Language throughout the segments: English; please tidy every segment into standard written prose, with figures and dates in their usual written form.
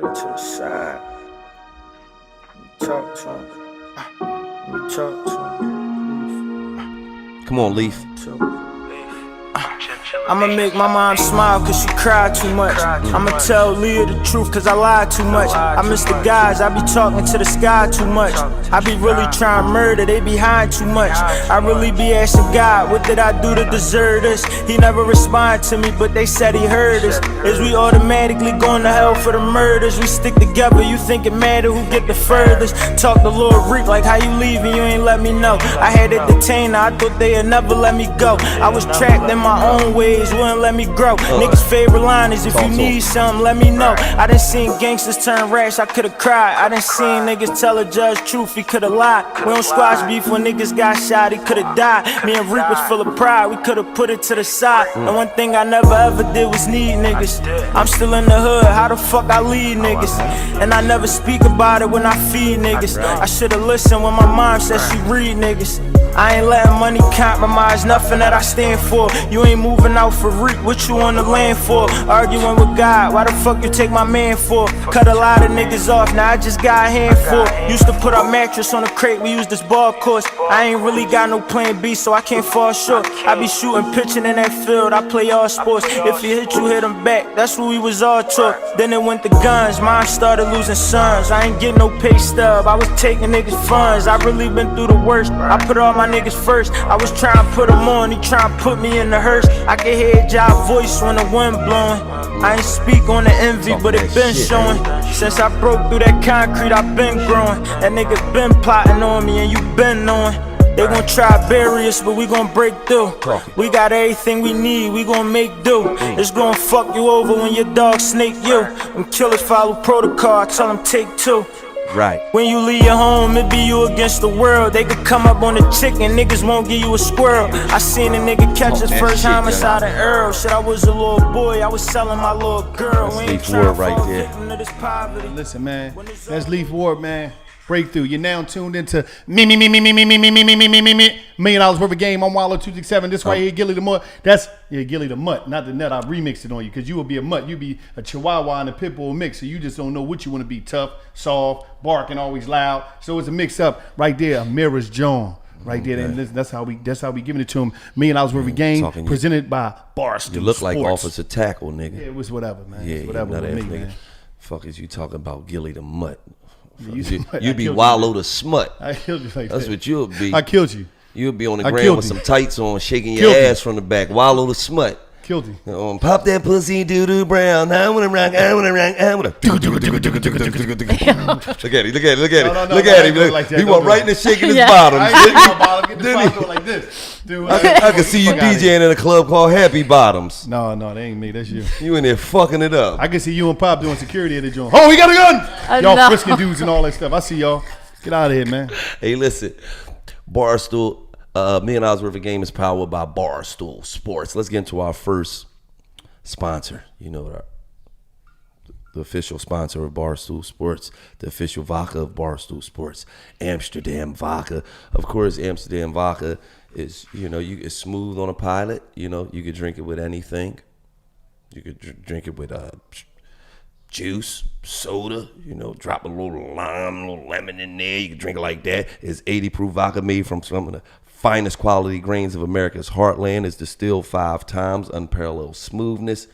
Put it to the side. Talk to him. Talk to him. Come on, Leaf. I'ma make my mom smile cause she cried too much. I'ma tell Leah the truth cause I lied too much. I miss the guys, I be talking to the sky too much. I be really trying to murder, they be hiding too much. I really be asking God, what did I do to deserve this? He never responded to me, but they said he heard us. Is we automatically going to hell for the murders? We stick together, you think it matter who get the furthest? Talk to Lord Reek like how you leaving, you ain't let me know. I had to detain her, I thought they'd never let me go. I was trapped in my own ways, wouldn't let me grow. Niggas' favorite line is if you need something, let me know. I done seen gangsters turn rash, I could've cried. I done seen niggas tell a judge truth, he could've lied. We don't squash beef when niggas got shot, he could've died. Me and Reek was full of pride, we could've put it to the side. And one thing I never ever did was need niggas. I'm still in the hood, how the fuck I lead niggas? And I never speak about it when I feed niggas. I should've listened when my mom said she read niggas. I ain't letting money compromise nothing that I stand for. You ain't moving out for Reek, what you on the land for? Arguing with God, why the fuck you take my man for? Cut a lot of niggas off, now I just got a handful. Used to put our mattress on a crate, we used this ball course. I ain't really got no plan B, so I can't fall short. I be shooting, pitching in that field, I play all sports. If you hit, you hit them back, that's what we was all taught. Then it went to guns, mine started losing sons. I ain't getting no pay stub, I was taking niggas funds. I really been through the worst, I put all my niggas first. I was trying to put them on, he trying to put me in the hearse. I can hear y'all voice when the wind blowing. I ain't speak on the envy, but it been showing. Since I broke through that concrete, I been growing. That nigga been plotting on me and you been knowing. They gon' try to bury us, but we gon' break through. We got everything we need, we gon' make do. It's gon' fuck you over when your dog snake you. Them killers follow protocol, I tell them take two. Right. When you leave your home, it be you against the world. They could come up on the chicken, niggas won't give you a squirrel. I seen a nigga catch his first homicide in Earl. Shit, I was a little boy, I was selling my little girl. That's Leaf Ward right there. Listen, man, that's Leaf Ward, man. Breakthrough. You're now tuned into $1 million worth of game. I'm Wallow 267. This right here, Gilly the Mutt. That's Gilly the Mutt, not the nut. I remixed it on you because you will be a mutt. You be a Chihuahua and a pit bull mix. So you just don't know what you want to be. Tough, soft, barking, always loud. So it's a mix up right there. Mirror's John. Right there, and that's how we giving it to him. $1 million worth of game presented by Barstool. You look Sports. Like Officer Tackle, nigga. Yeah, it was whatever, man. Yeah, it's whatever with me, man. Fuck is you talking about, Gilly the Mutt? Yeah, you be Wallow the Smut. I killed you like That's that. What you'll be. I killed you. You'll be on the ground with some tights on, shaking your ass from the back. Wallow the Smut. Killed you. Pop that pussy, doo-doo brown. I wanna rock, I wanna rock, I wanna. Look at him, look at him, look at him. He went right in the shaking his bottom. I ain't my bottom. Get this bottom like this. Dude, I can see you DJing in a club called Happy Bottoms. No, that ain't me. That's you. You in there fucking it up. I can see you and Pop doing security at the joint. Oh, he got a gun! Y'all frisking dudes and all that stuff. I see y'all. Get out of here, man. Hey, listen. Barstool, $1 million worth of game is powered by Barstool Sports. Let's get into our first sponsor. You know, the official sponsor of Barstool Sports, the official vodka of Barstool Sports, Amsterdam Vodka. Of course, Amsterdam Vodka is, it's smooth on a palate. You could drink it with anything. You could drink it with juice, soda, drop a little lime, a little lemon in there. You can drink it like that. It's 80 proof vodka made from some of the finest quality grains of America's heartland. It's distilled 5 times, unparalleled smoothness.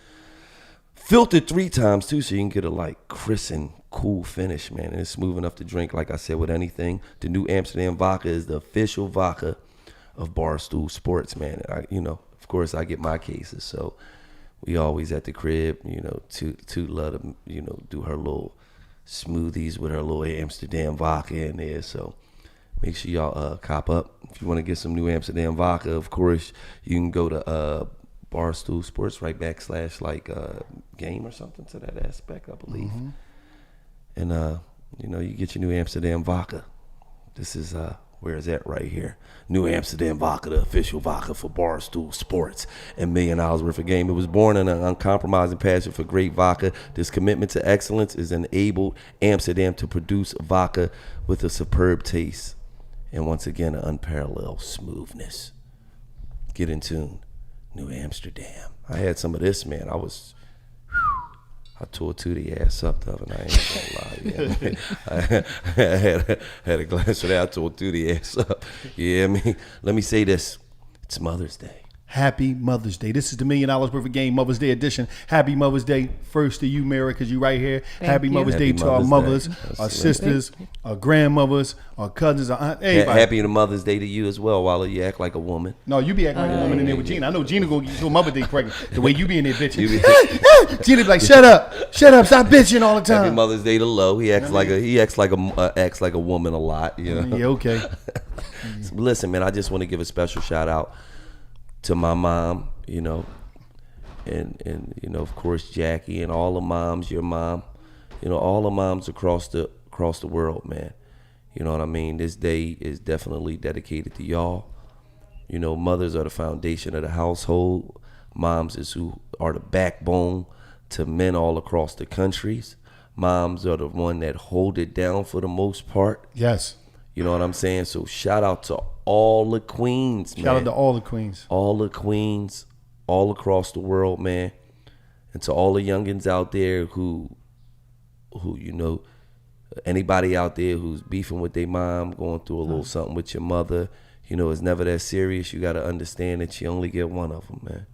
Filtered 3 times too, so you can get a crisp and cool finish, man. And it's smooth enough to drink, like I said, with anything. The new Amsterdam vodka is the official vodka of Barstool Sports, man. Of course, I get my cases, so we always at the crib, Toot love to, do her little smoothies with her little Amsterdam vodka in there. So make sure y'all cop up. If you want to get some new Amsterdam vodka, of course, you can go to Barstool Sports right / game or something to that aspect, I believe. Mm-hmm. And you get your new Amsterdam vodka. This is where is that right here? New Amsterdam Vodka, the official vodka for Barstool Sports and $1 million worth of game. It was born in an uncompromising passion for great vodka. This commitment to excellence has enabled Amsterdam to produce vodka with a superb taste and once again an unparalleled smoothness. Get in tune. New Amsterdam. I had some of this, man. I was I tore Tootie ass up the other night. I ain't gonna lie. Yeah, I had a glass of that. I tore Tootie ass up. Yeah, I mean, let me say this. It's Mother's Day. Happy Mother's Day. This is the $1 Million Worth of Game Mother's Day edition. Happy Mother's Day first to you, Mary, because you right here. Happy you. Mother's Day Happy to our Mother's mothers, Day. our sisters, our grandmothers, our cousins, our aunt, everybody. Happy Mother's Day to you as well, while you act like a woman. No, you be acting like a woman in there with Gina. I know Gina gonna get your Mother's Day pregnant. The way you be in there bitching. Gina be like, shut up, stop bitching all the time. Happy Mother's Day to Lo. He acts like a woman a lot. You know? Yeah, okay. So listen, man, I just want to give a special shout out to my mom, you know, and you know, of course, Jackie and all the moms, your mom, you know, all the moms across the world, man. You know what I mean? This day is definitely dedicated to y'all. You know, mothers are the foundation of the household. Moms is who are the backbone to men all across the countries. Moms are the one that hold it down for the most part. Yes. You know what I'm saying? So shout out to all the queens, man. Shout out to all the queens. All the queens all across the world, man. And to all the youngins out there who you know, anybody out there who's beefing with their mom, going through a little something with your mother, you know, it's never that serious. You got to understand that you only get one of them, man.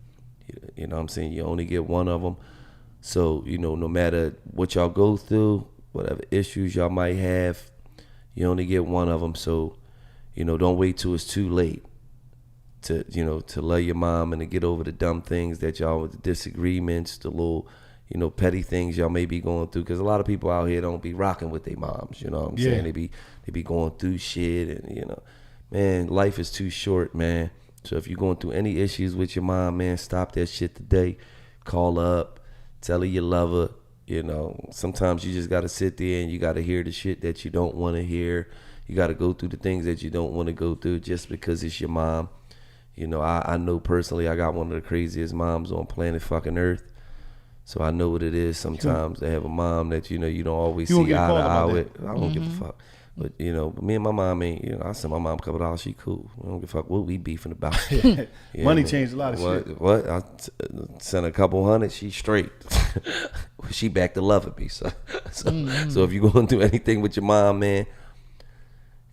You know what I'm saying? You only get one of them. So, you know, no matter what y'all go through, whatever issues y'all might have, you only get one of them. So, you know, don't wait till it's too late to, you know, to love your mom and to get over the dumb things that y'all, the disagreements, the little, you know, petty things y'all may be going through. Because a lot of people out here don't be rocking with their moms, you know what I'm saying? They be going through shit and, you know, man, life is too short, man. So if you're going through any issues with your mom, man, stop that shit today. Call her up, tell her you love her. You know, sometimes you just got to sit there and you got to hear the shit that you don't want to hear. You got to go through the things that you don't want to go through just because it's your mom. You know, I know personally I got one of the craziest moms on planet fucking Earth. So I know what it is sometimes to have a mom that, you know, you don't always see eye to eye with. I don't give a fuck. But, you know, me and my mom ain't, you know, I sent my mom a couple dollars, she cool. I don't give a fuck what we beefing about. Money changed a lot of shit. What? I sent a couple hundred, she straight. She back to loving me. So if you're going through anything with your mom, man,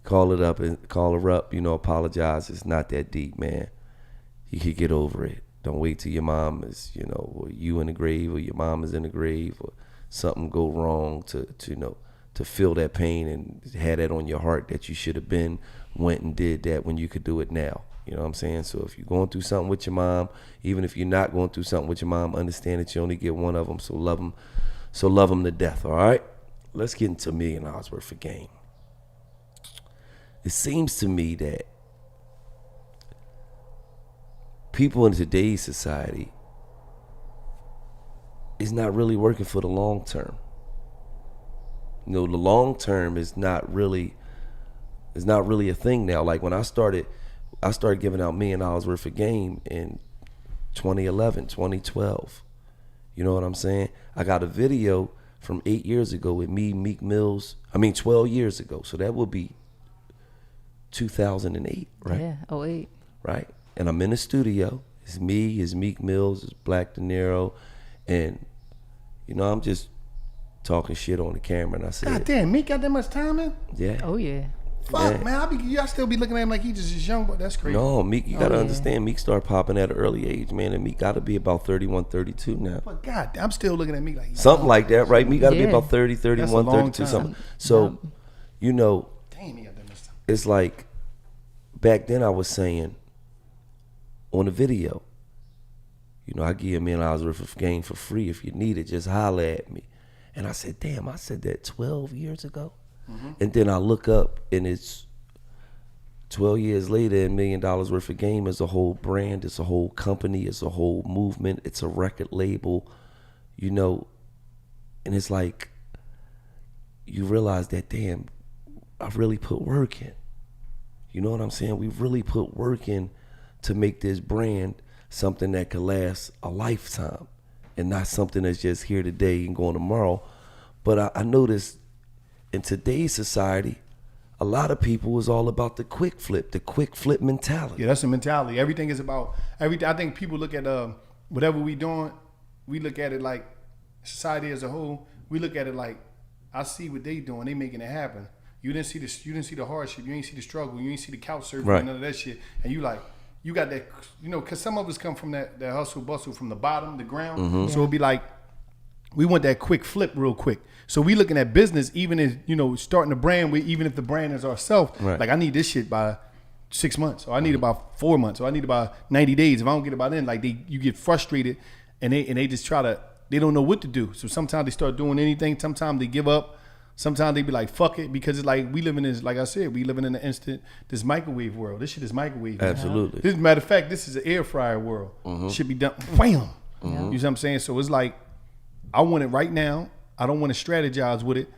call her up, you know, apologize. It's not that deep, man. You can get over it. Don't wait till your mom is, you know, or you in the grave or your mom is in the grave or something go wrong to you know, to feel that pain and have that on your heart that you should have went and did that when you could do it now. You know what I'm saying? So if you're going through something with your mom, even if you're not going through something with your mom, understand that you only get one of them. So love them to death. All right. Let's get into $1 million worth of game. It seems to me that people in today's society is not really working for the long term. You know, the long term is not really a thing now. Like when I started giving out $1 million worth of game in 2011, 2012. You know what I'm saying? I got a video from 8 years ago with me, Meek Mills. 12 years ago. So that would be 2008, right? Yeah, 08. Right? And I'm in the studio. It's me, it's Meek Mills, it's Black De Niro. And, you know, I'm just talking shit on the camera. And I said, God damn, Meek got that much time in? yeah. Oh, yeah. Fuck, man. I still be looking at him like he just is young, but that's crazy. No, Meek, you got to yeah. understand, Meek started popping at an early age, man. And Meek got to be about 31, 32 now. But God, I'm still looking at Meek like he's Something like that, right? Meek got to be Yeah. about 30, 31, long 32, time. something. So, you know, damn, he got that much time. it's like back then I was saying on the video, you know, I give you $1 million worth of game for free. If you need it, just holler at me. And I said, damn, I said that 12 years ago. And then I look up and it's 12 years later, $1 million worth of game is a whole brand, it's a whole company, it's a whole movement, it's a record label, you know. And it's like, you realize that, damn, I've really put work in. You know what I'm saying? We've really put work in to make this brand something that could last a lifetime and not something that's just here today and going tomorrow. But I noticed in today's society, a lot of people is all about the quick flip mentality. Yeah, that's the mentality. Everything is about everything. I think people look at whatever we doing, we look at it like society as a whole, we look at it like, I see what they doing. They making it happen. You didn't see this. You didn't see the hardship. You ain't see the struggle. You ain't see the couch surfing. Right. None of that shit. And you like, you got that, because some of us come from that hustle bustle from the bottom, the ground. Mm-hmm. So it'd be like, we want that quick flip real quick. So we looking at business, even as, starting a brand, even if the brand is ourselves, right. like I need this shit by 6 months, or I need about 4 months, or I need about 90 days. If I don't get it by then, like you get frustrated and they just they don't know what to do. So sometimes they start doing anything. Sometimes they give up. Sometimes they be like, fuck it, because it's like we living in this, like I said, we living in this microwave world. This shit is microwave. Absolutely. This, matter of fact, this is an air fryer world. Should be done, wham. You know what I'm saying? So it's like, I want it right now. I don't want to strategize with it.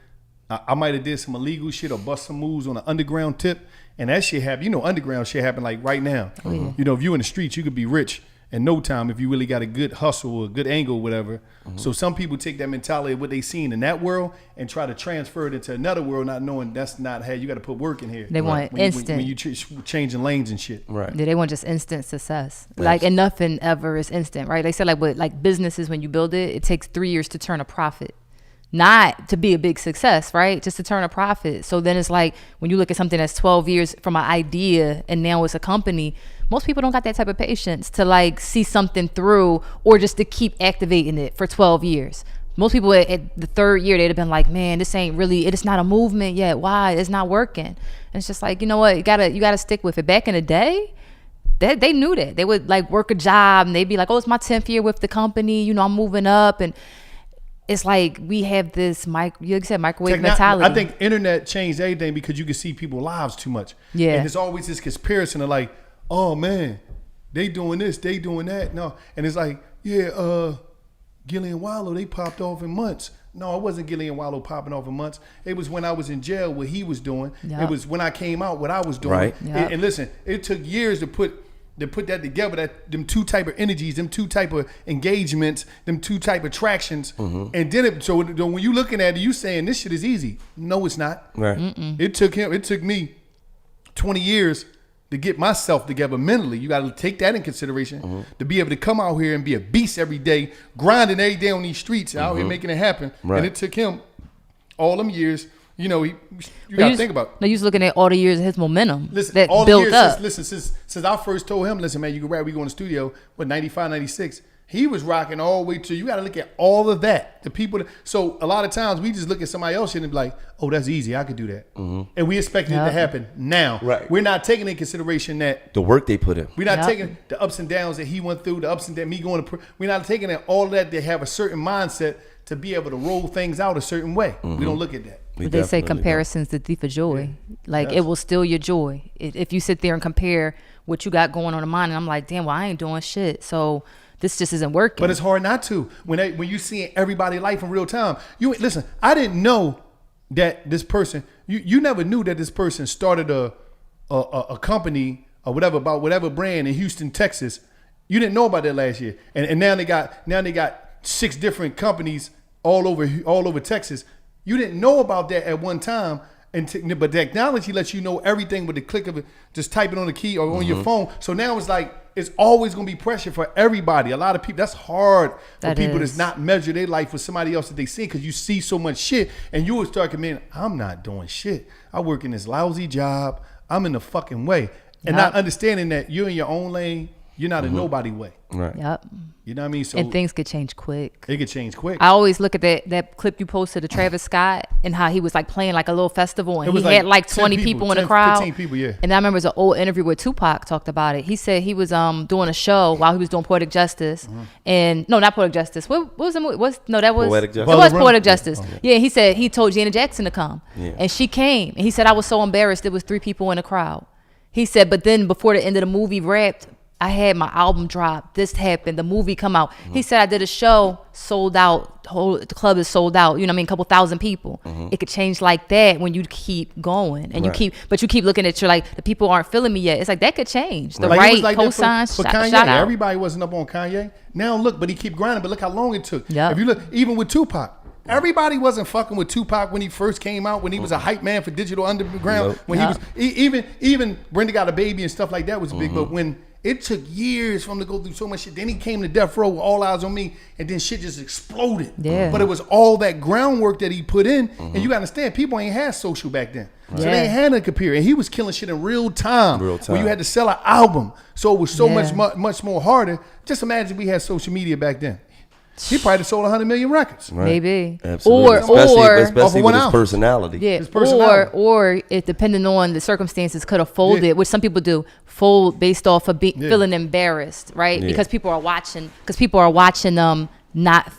I might have did some illegal shit or bust some moves on an underground tip, and that shit happen. Underground shit happen like right now. If you in the streets, you could be rich in no time if you really got a good hustle or a good angle or whatever. So some people take that mentality of what they seen in that world and try to transfer it into another world, not knowing that's not how you got to put work in here. They want instant. When you changing lanes and shit. Right. Yeah, they want just instant success. Yes. Like, and nothing ever is instant, right? They said like businesses, when you build it, it takes 3 years to turn a profit. Not to be a big success, right? Just to turn a profit. So then it's like when you look at something that's 12 years from an idea and now it's a company, most people don't got that type of patience to like see something through or just to keep activating it for 12 years. Most people at the third year, they'd have been like, man, this ain't really, it's not a movement yet. Why? It's not working. And it's just like, you know what? You gotta stick with it. Back in the day, they knew that. They would like work a job and they'd be like, oh, it's my 10th year with the company. I'm moving up. And it's like we have this microwave mentality. I think internet changed everything because you can see people's lives too much. Yeah. And there's always this comparison of like, oh man, they doing this, they doing that. No. And it's like, yeah, Gillian Wallow, they popped off in months. No, it wasn't Gillian Wallow popping off in months. It was when I was in jail what he was doing. Yep. It was when I came out what I was doing. Right. Yep. And listen, it took years to put that together, them two type of energies, them two type of engagements, them two type of tractions. And then so when you looking at it, you saying this shit is easy. No, it's not. Right. It took me 20 years to get myself together mentally. You got to take that in consideration to be able to come out here and be a beast every day, grinding every day on these streets, out here making it happen. Right. And it took him all them years. You got to think about it. No, you was looking at all the years of his momentum Listen, all built the years up. Since I first told him, listen, man, you can rap, we go in the studio, 95, 96. He was rocking all the way to, you got to look at all of that. The people, so a lot of times we just look at somebody else and be like, oh, that's easy, I could do that. And we expect it to happen now. Right. We're not taking into consideration that. The work they put in. We're not taking the ups and downs that he went through, the ups and downs, me going to, we're not taking all of that to have a certain mindset to be able to roll things out a certain way. We don't look at that. But they say comparison's the thief of joy. Like it will steal your joy. If you sit there and compare what you got going on in mine, and I'm like, damn, well, I ain't doing shit. So this just isn't working. But it's hard not to. When you seeing everybody's life in real time. Listen, I didn't know that this person, you never knew that this person started a company or whatever about whatever brand in Houston, Texas. You didn't know about that last year. And now they got 6 different companies all over Texas. You didn't know about that at one time, but technology lets you know everything with the click of it, just type it on the key or on your phone. So now it's like, it's always going to be pressure for everybody. A lot of people, that's hard for people that's not measure their life with somebody else that they see, because you see so much shit and you will start committing, I'm not doing shit. I work in this lousy job. I'm in the fucking way. And not understanding that you're in your own lane, you're not in nobody way. Right. Yep. You know what I mean? So And things could change quick. it could change quick. I always look at that clip you posted of Travis Scott and how he was like playing like a little festival and It was he had like 10 20 people in the 10, crowd. 15 people, yeah. And I remember it was an old interview where Tupac talked about it. He said he was doing a show while he was doing Poetic Justice. And no, not Poetic Justice. What was the movie? That was Poetic Justice. It was Brother Poetic Run? Justice. Yeah, he said he told Janet Jackson to come. Yeah. And she came. And he said, I was so embarrassed there was 3 people in the crowd. He said, but then before the end of the movie wrapped, I had my album drop. This happened. The movie come out. He said I did a show, sold out. The club is sold out. You know what I mean? A couple thousand people. It could change like that when you keep going and you keep looking at the people aren't feeling me yet. It's like that could change. The Like, it right was like that cosign, for Kanye. shout out. Everybody wasn't up on Kanye. Now look, but he keep grinding. But look how long it took. Yep. If you look, even with Tupac, everybody wasn't fucking with Tupac when he first came out. When he was a hype man for Digital Underground. Nope. When he was even Brenda Got a Baby and stuff like that was big. But when It took years for him to go through so much shit. Then he came to death row with All Eyes on Me, and then shit just exploded. Yeah. But it was all that groundwork that he put in, and you gotta understand, people ain't had social back then. So they ain't had a computer, and he was killing shit in real time. Where you had to sell an album, so it was so much more harder. Just imagine we had social media back then. He probably sold 100 million records. Right. Maybe. Absolutely. Especially with his ounce. personality. Yeah, His personality. or if depending on the circumstances, could have folded, which some people do, fold based off of feeling embarrassed, right? Yeah. Because people are watching them not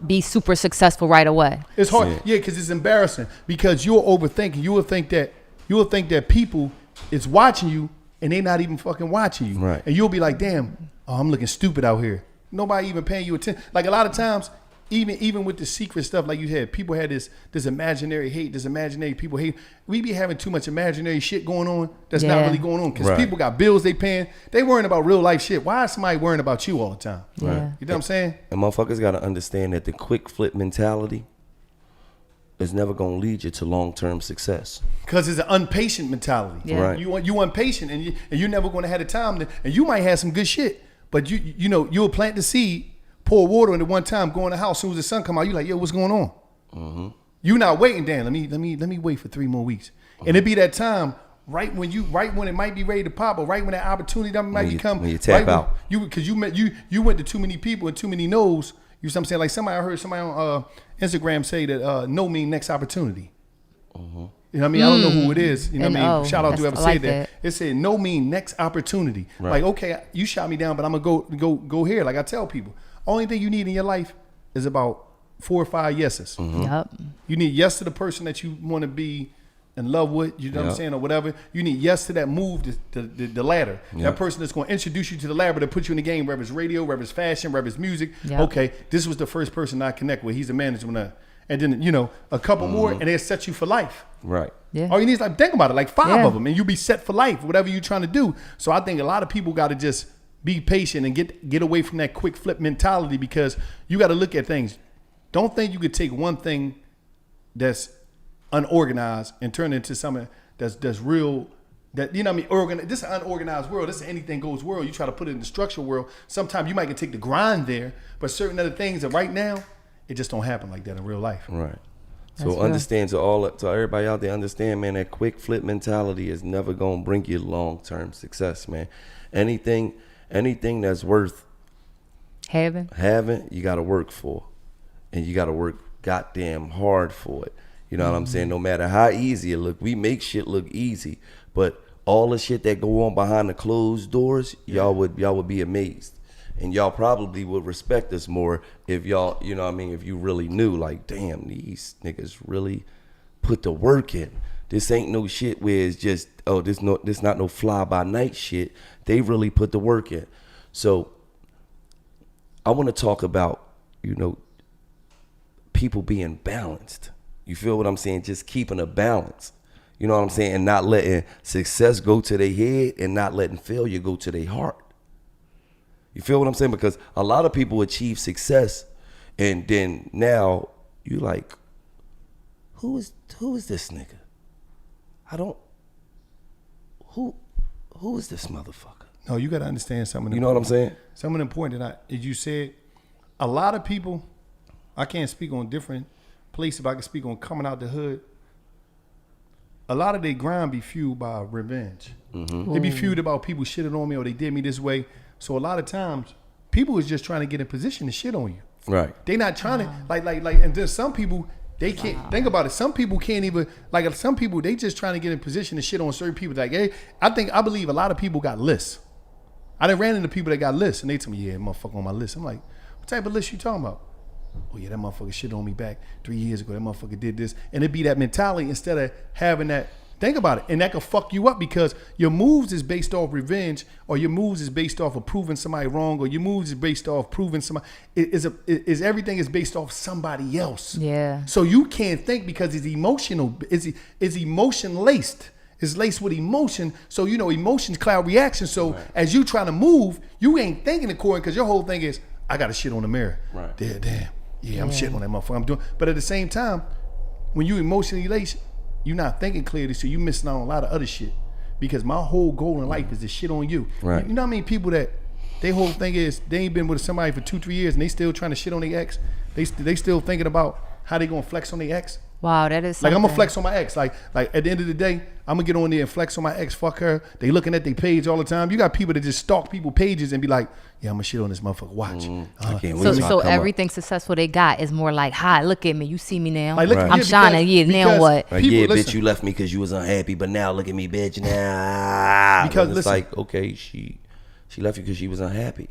be super successful right away. It's hard, because it's embarrassing. Because you're overthinking. You will think that people is watching you, and they not even fucking watching you. Right. And you'll be like, damn, I'm looking stupid out here. Nobody even paying you attention. Like a lot of times, even with the secret stuff, like you had, people had this imaginary hate, this imaginary people hate. We be having too much imaginary shit going on that's not really going on, because people got bills they paying. They worrying about real life shit. Why is somebody worrying about you all the time? Yeah. You know what I'm saying? And motherfuckers got to understand that the quick flip mentality is never going to lead you to long-term success. Because it's an impatient mentality. Yeah. Right. You impatient, and you're never going to have the time and you might have some good shit, but you'll plant the seed, pour water on it one time, go in the house. As soon as the sun come out, you like, yo, what's going on? Mm-hmm. You not waiting, Dan. Let me wait for 3 more weeks, and it be that time right when it might be ready to pop, or right when that opportunity might become. When you tap out, because you went to too many people and too many no's. You know what I'm saying? Like I heard somebody on Instagram say that no mean next opportunity. Mm-hmm. You know what I mean? I don't know who it is. You know what I mean? Shout out to whoever I said like that. It said no mean next opportunity. Right. Like, okay, you shot me down, but I'm gonna go here. Like I tell people, only thing you need in your life is about 4 or 5 yeses. Mm-hmm. Yep. You need yes to the person that you want to be in love with, you know what I'm saying, or whatever. You need yes to that move, the ladder. That person that's going to introduce you to the ladder to put you in the game, whether it's radio, whether it's fashion, whether it's music. Yep. Okay, this was the first person I connect with. He's the manager. And then, a couple more, and they'll set you for life. right. Yeah. All you need is, like, think about it, like 5 of them, and you'll be set for life, whatever you're trying to do. So I think a lot of people got to just be patient and get away from that quick flip mentality, because you got to look at things. Don't think you could take one thing that's unorganized and turn it into something that's real. That, you know what I mean? This is an unorganized world. This is an anything goes world. You try to put it in the structural world. Sometimes you might can take the grind there, but certain other things that right now, it just don't happen like that in real life. Right. That's So understand, to everybody out there, understand, man, that quick flip mentality is never gonna bring you long-term success, man. Anything that's worth having, you gotta work for, and you gotta work goddamn hard for it. You know what I'm saying? No matter how easy it look, we make shit look easy, but all the shit that go on behind the closed doors, y'all would be amazed. And y'all probably would respect us more if y'all, you know what I mean, if you really knew, like, damn, these niggas really put the work in. This ain't no shit where it's just, this not no fly by night shit. They really put the work in. So I want to talk about, people being balanced. You feel what I'm saying? Just keeping a balance. You know what I'm saying? And not letting success go to their head and not letting failure go to their heart. You feel what I'm saying? Because a lot of people achieve success, and then now you like, who is this nigga? Who is this motherfucker? No, you got to understand something. You know what I'm saying? Something important that as you said, a lot of people, I can't speak on different places, but I can speak on coming out the hood. A lot of their grind be fueled by revenge. Mm-hmm. They be fueled about people shitting on me, or they did me this way. So a lot of times, people is just trying to get in position to shit on you. Right. They not trying to, like, and then some people, they can't, think about it, some people can't even, like, some people, they just trying to get in position to shit on certain people. Like, hey, I believe a lot of people got lists. I done ran into people that got lists, and they tell me, yeah, motherfucker on my list. I'm like, what type of list you talking about? Oh yeah, that motherfucker shit on me back 3 years ago. That motherfucker did this. And it be that mentality instead of having that. Think about it. And that could fuck you up, because your moves is based off revenge, or your moves is based off of proving somebody wrong, or your moves is based off proving somebody. Everything is based off somebody else. Yeah. So you can't think, because it's emotional. It's emotion laced. It's laced with emotion. So, emotions cloud reaction. So as you trying to move, you ain't thinking according, because your whole thing is, I got to shit on the mirror. Right. Damn. Yeah, I'm shitting on that motherfucker. I'm doing. But at the same time, when you emotionally laced, you're not thinking clearly, so you missing out on a lot of other shit. because my whole goal in life is to shit on you. Right. You know how many people that their whole thing is they ain't been with somebody for 2-3 years and they still trying to shit on their ex. They still thinking about how they gonna flex on their ex. Wow, that is Like something. I'm gonna flex on my ex. Like at the end of the day, I'm gonna get on there and flex on my ex. Fuck her. They looking at their page all the time. You got people that just stalk people pages and be like, yeah, I'm gonna shit on this motherfucker. Watch. I can't wait So, till I so come everything successful they got is more like, hi, look at me. You see me now. Like, look, Right. I'm yeah, shining. Yeah, now because what? up. Like, people- yeah, listen. bitch, you left me because you was unhappy, but now look at me, bitch. Now Because it's listen. like, okay, she left you because she was unhappy.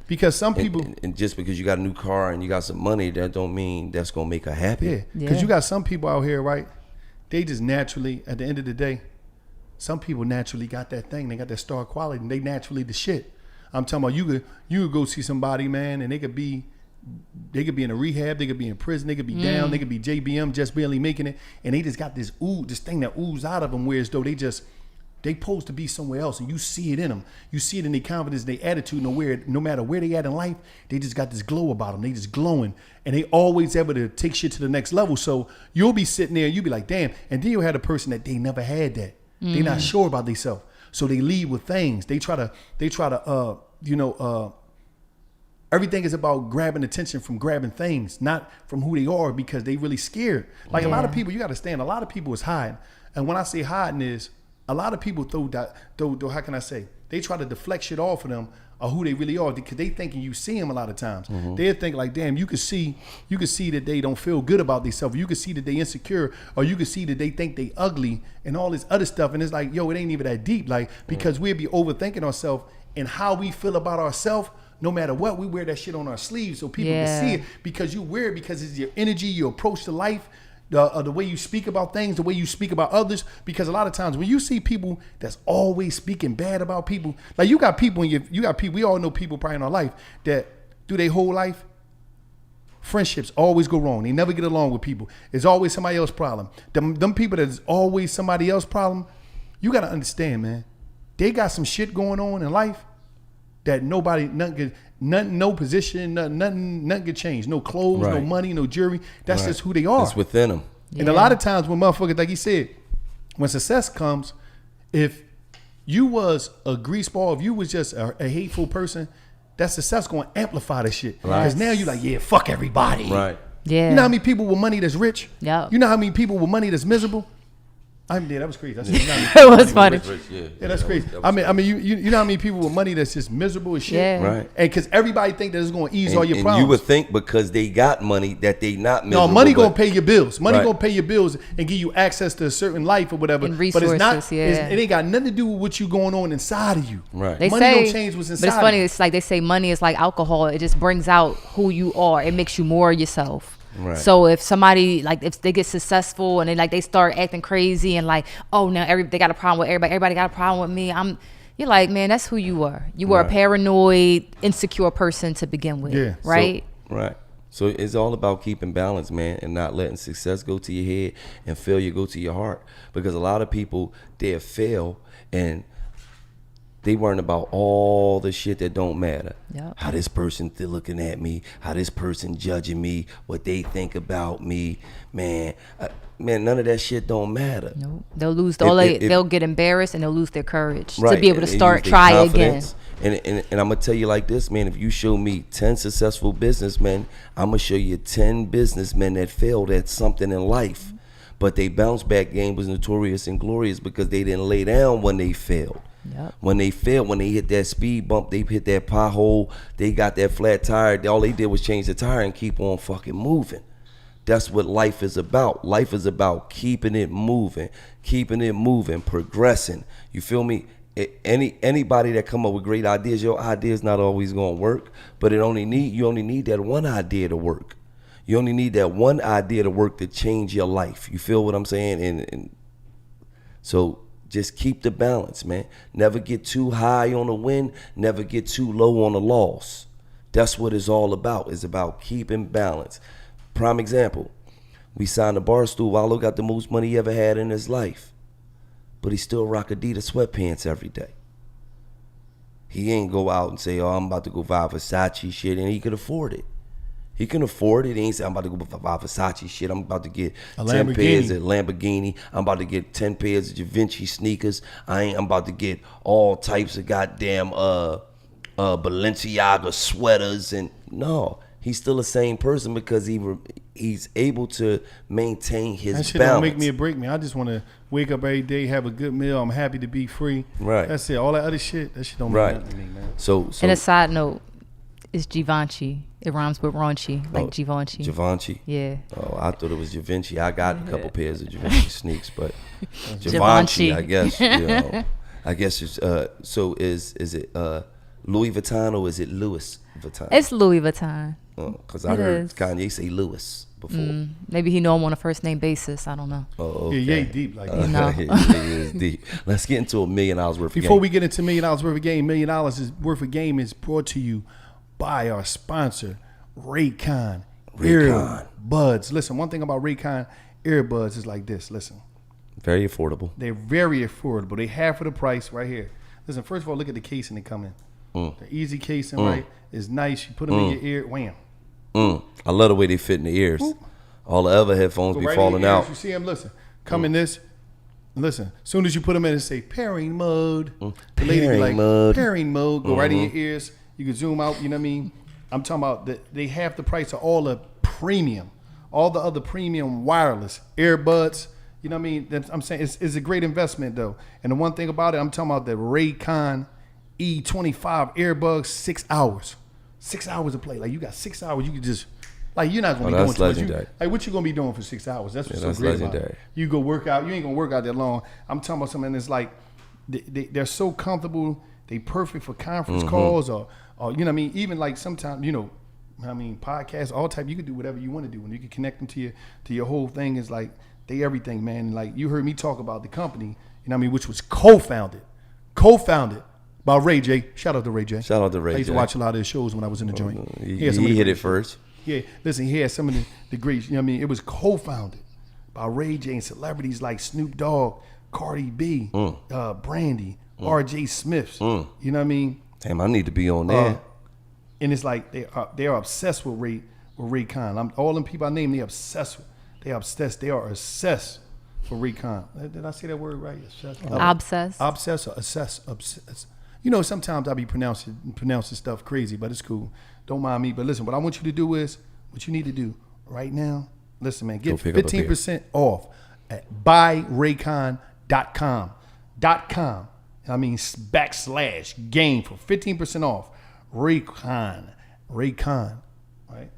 Because some people, And just because you got a new car and you got some money, that don't mean that's gonna make her happy. yeah, Yeah. because you got some people out here, right? They just naturally, at the end of the day, some people naturally got that thing. They got that star quality, and they naturally the shit. I'm talking about you could go see somebody, man, and they could be in a rehab, they could be in prison, they could be down, they could be JBM, just barely making it, and they just got this thing that oozes out of them, whereas though they supposed to be somewhere else, and you see it in them. You see it in their confidence, their attitude, no matter where they at in life, they just got this glow about them. They just glowing, and they always able to take shit to the next level. So you'll be sitting there, and you'll be like, damn. And then you'll have a person that they never had that. They're not sure about themselves, so they lead with things. They try to, everything is about grabbing attention from grabbing things, not from who they are, because they really scared. Like a lot of people, you got to understand, a lot of people is hiding. And when I say hiding is, a lot of people throw how can I say? They try to deflect shit off of them or who they really are, because they thinking you see them a lot of times. They think like, damn, you can see that they don't feel good about themselves. You can see that they insecure, or you can see that they think they ugly and all this other stuff. And it's like, yo, it ain't even that deep. Like, because we'll be overthinking ourselves and how we feel about ourselves. No matter what, we wear that shit on our sleeves so people can see it, because you wear it because it's your energy, your approach to life. The way you speak about things, the way you speak about others, because a lot of times when you see people that's always speaking bad about people, like you got people we all know people probably in our life that through their whole life, friendships always go wrong. They never get along with people. It's always somebody else's problem. Them people that's always somebody else's problem, you got to understand, man, they got some shit going on in life that no position, nothing could change. No clothes, no Right. money, no jewelry. That's Right. just who they are. It's within them. And a lot of times when motherfuckers, like he said, when success comes, if you was a greaseball, if you was just a hateful person, that success going to amplify that shit. Because now you like, yeah, fuck everybody. Right. Yeah. You know how many people with money that's rich? Yep. You know how many people with money that's miserable? That was crazy. It was funny. Yeah, that's crazy. I mean, you know how many people with money that's just miserable as shit? Yeah. Right. And because everybody think that it's going to ease all your And problems. you would think because they got money that they not No, miserable. money gonna but- pay your bills. Money Right. gonna pay your bills and give you access to a certain life or whatever. And but it's not. resources, yeah. It ain't got nothing to do with what you going on inside of you. Right. They Money say, don't change what's but inside it's funny. you. It's like they say money is like alcohol. It just brings out who you are. It makes you more yourself. Right. So if somebody like if they get successful and they start acting crazy and like, oh, now they got a problem with everybody. Everybody got a problem with me. You're like, man, that's who you are. You were a Right. paranoid, insecure person to begin with. Yeah. Right. Right. So it's all about keeping balance, man, and not letting success go to your head and failure go to your heart. Because a lot of people, they'll fail and they worrying about all the shit that don't matter. Yep. How this person still looking at me, how this person judging me, what they think about me. Man, none of that shit don't matter. No, they'll lose If- they'll get embarrassed and they'll lose their courage to Right, be able to and they start use their try again. confidence. And I'm gonna tell you like this, man. If you show me 10 successful businessmen, I'm gonna show you 10 businessmen that failed at something in life, but they bounce back game was notorious and glorious because they didn't lay down when they failed. Yep. When they failed, when they hit that speed bump, they hit that pothole, they got that flat tire. All they did was change the tire and keep on fucking moving. That's what life is about. Life is about keeping it moving, progressing. You feel me? Anybody that come up with great ideas, your idea's not always gonna work, but you only need that one idea to work. You only need that one idea to work to change your life. You feel what I'm saying? And so just keep the balance, man. Never get too high on the win, never get too low on the loss. That's what it's all about. It's about keeping balance. Prime example, we signed a Barstool. Wallow got the most money he ever had in his life, but he still rock Adidas sweatpants every day. He ain't go out and say, oh, I'm about to go buy Versace shit, and he could afford it. He can afford it. He ain't say, I'm about to go buy Versace shit. I'm about to get A 10 Lamborghini. pairs of Lamborghini. I'm about to get 10 pairs of Givenchy sneakers. I'm about to get all types of goddamn Balenciaga sweaters. And no, he's still the same person because he's able to maintain his That shit balance. don't make me or break me. I just want to wake up every day, have a good meal. I'm happy to be free. Right. That's it. All that other shit, that shit don't mean Right. nothing to me, man. So And a side note, it's Givenchy. It rhymes with raunchy, like Givenchy. Givenchy. Yeah. Oh, I thought it was Givenchy. I got a couple pairs of Givenchy sneaks, but Givenchy. Givenchy, I guess. You know, I guess it's so is it Louis Vuitton or is it Louis Vuitton? It's Louis Vuitton. Because I It heard is. Kanye say Louis before. Maybe he know him on a first name basis. I don't know. Oh, okay. Yeah, deep like that. No. Yeah, he is deep. Let's get into $1 million worth of Before game. we get into $1 million worth of game, $1 million worth of game is brought to you by our sponsor, Raycon Raycon. Earbuds. Listen, one thing about Raycon earbuds is like this. Listen, Very affordable. they're very affordable. They half of the price right here. Listen, first of all, look at the casing they come in. The easy casing, right, is nice. You put them in your ear, wham. I love the way they fit in the ears. All the other headphones Go be right in falling your ears. out. You see them? Listen, come in this. Listen, as soon as you put them in and say pairing mode, the lady be Pairing like, mode. pairing mode, go right in your ears. You can zoom out, you know what I mean? I'm talking about they have the price of all the premium, all the other premium wireless earbuds. You know what I mean? I'm saying it's a great investment though. And the one thing about it, I'm talking about the Raycon E25 earbuds, 6 hours. 6 hours of play. Like you got 6 hours, you can just like you're not gonna be doing that's too much. legendary. Like what you gonna be doing for 6 hours? That's what's that's so great about legendary. it. You go work out, you ain't gonna work out that long. I'm talking about something that's like they're so comfortable, they perfect for conference calls or you know what I mean, even like sometimes, you know, I mean, podcasts, all type, you can do whatever you want to do. And you can connect them to your whole thing is like they everything, man. Like you heard me talk about the company, you know what I mean, which was co-founded by Ray J. Shout out to Ray J. Shout out to Ray I used to J. watch a lot of his shows when I was in the joint. He had some of the hit great it first. yeah, listen, he had some of the greats, you know what I mean? It was co-founded by Ray J and celebrities like Snoop Dogg, Cardi B, Brandy, R.J. Smiths. You know what I mean? Damn, I need to be on there. And it's like they are obsessed with Raycon. All them people I named, they are obsessed with Raycon. Did I say that word right? Obsessed. Obsessed or obsessed. You know, sometimes I be pronouncing stuff crazy, but it's cool. Don't mind me. But listen, what I want you to do is, what you need to do right now, listen, man, get pick up a 15% off at buyraycon.com. I mean, /game for 15% off. Raycon, right?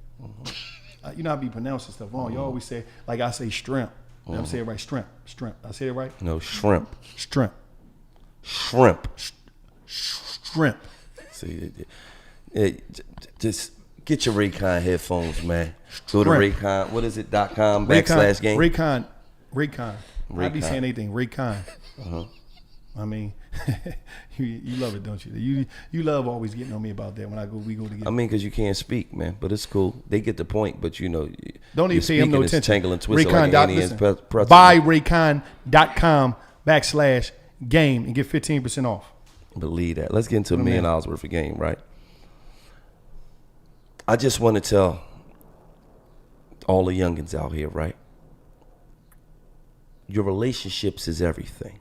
You know, I be pronouncing stuff wrong. You always say, like I say, shrimp. You know what I'm saying, right? Shrimp. I say it right? No, shrimp. Shrimp. See, just get your Raycon headphones, man. Go to Shrimp. Raycon. What is it? .com /game. Raycon. I be Raycon. saying anything. Raycon. I mean, you love it, don't you? You love always getting on me about that when we go together. I mean, because you can't speak, man. But it's cool. They get the point. But you know, Don't even pay him no attention. Tangle and twisted like Raycon. an Annie and pretzel. Buyraycon.com /game and get 15% off. Believe that. Let's get into $1 million worth of game, right? I just want to tell all the youngins out here, right? Your relationships is everything.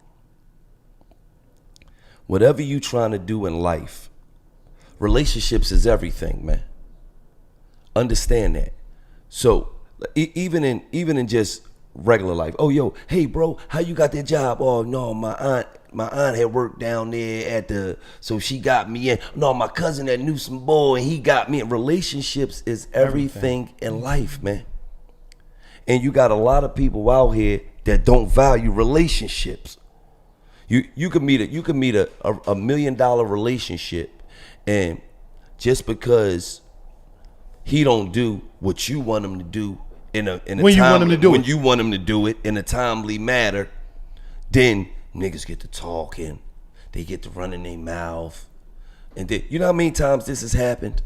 Whatever you trying to do in life, relationships is everything, man. Understand that. So even in just regular life, oh yo, hey bro, how you got that job? Oh no, my aunt had worked down there so she got me in. No, my cousin that knew some boy and he got me in. Relationships is everything in life, man. And you got a lot of people out here that don't value relationships. You could meet a $1 million relationship, and just because he don't do what you want him to do when you want him to do it in a timely manner, then niggas get to talking, they get to running their mouth, and then you know how many times this has happened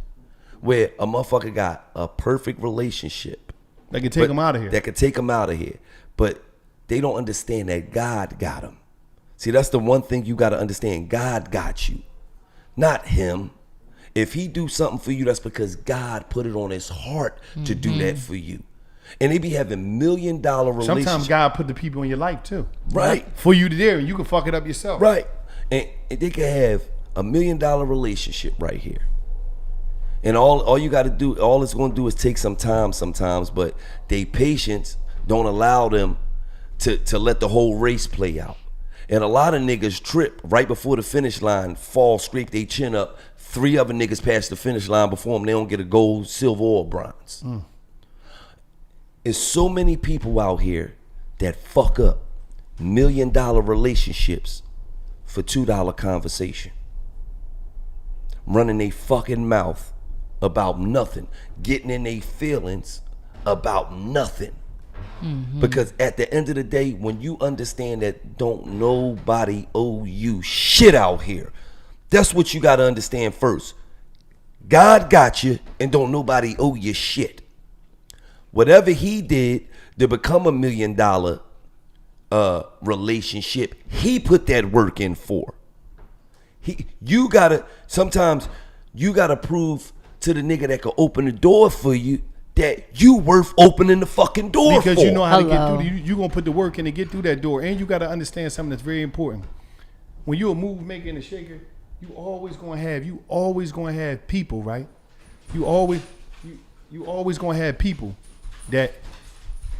where a motherfucker got a perfect relationship That could take him out of here. that could take him out of here, but they don't understand that God got him. See, that's the one thing you got to understand. God got you, not him. If he do something for you, that's because God put it on his heart to do that for you. And they be having $1 million relationships. Sometimes God put the people in your life too. Right. For you to there, and you can fuck it up yourself. Right. And they can have $1 million relationship right here. And all you got to do, all it's going to do is take some time sometimes, but they patience don't allow them to let the whole race play out. And a lot of niggas trip right before the finish line, fall, scrape their chin up. 3 other niggas pass the finish line before them. They don't get a gold, silver, or bronze. There's so many people out here that fuck up $1 million relationships for $2 conversation. Running their fucking mouth about nothing. Getting in their feelings about nothing. Because at the end of the day, when you understand that don't nobody owe you shit out here, that's what you got to understand first. God got you, and don't nobody owe you shit. Whatever he did to become $1 million relationship, he put that work in for. Sometimes you gotta prove to the nigga that can open the door for you that you worth opening the fucking door because for. you know how to get through. You gonna put the work in to get through that door, and you gotta understand something that's very important. When you're a move maker and a shaker, you always gonna have people, right? You always gonna have people that,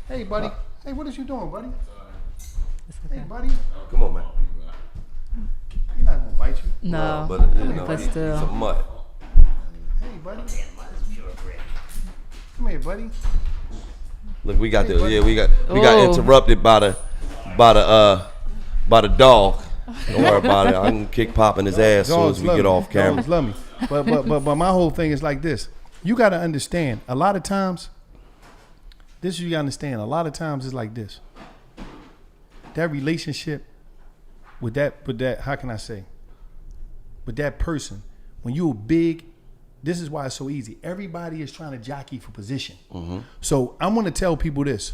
hey buddy, hey, what is you doing, buddy? Hey buddy, Come on, man. he's not gonna bite you. No, but but he's still. a mutt. Hey buddy, come here, buddy. Look, we got Hey, we got interrupted by the dog. Don't worry about it. I can kick popping his ass as soon as we get off camera. Dogs love me. But my whole thing is like this. You got to understand. A lot of times, this you got to understand. A lot of times it's like this. That relationship with that. How can I say? With that person, when you're big, this is why it's so easy. Everybody is trying to jockey for position. So I'm going to tell people this.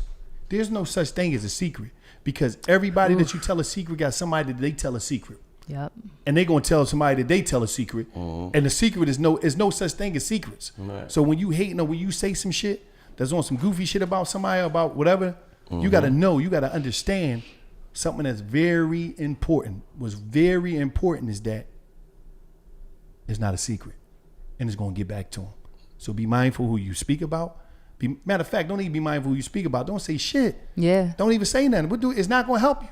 There's no such thing as a secret, because everybody that you tell a secret got somebody that they tell a secret. Yep. And they're going to tell somebody that they tell a secret. And the secret is no such thing as secrets. Right. So when you hating or when you say some shit that's on some goofy shit about somebody, about whatever, you got to know, you got to understand something that's very important. What's very important is that it's not a secret. And it's going to get back to them. So be mindful who you speak about. Matter of fact, don't even be mindful who you speak about. Don't say shit. Yeah. Don't even say nothing. It's not going to help you.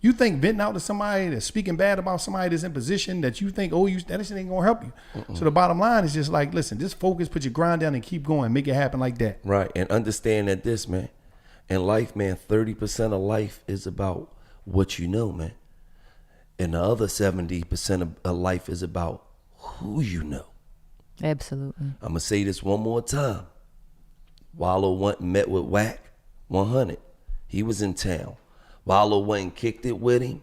You think venting out to somebody that's speaking bad about somebody that's in position that you think, that shit ain't going to help you. So the bottom line is just like, listen, just focus, put your grind down and keep going. Make it happen like that. Right. And understand that this, man, in life, man, 30% of life is about what you know, man. And the other 70% of life is about who you know. Absolutely. I'm going to say this one more time. Wallow met with Wack 100. He was in town. Wallow went and kicked it with him.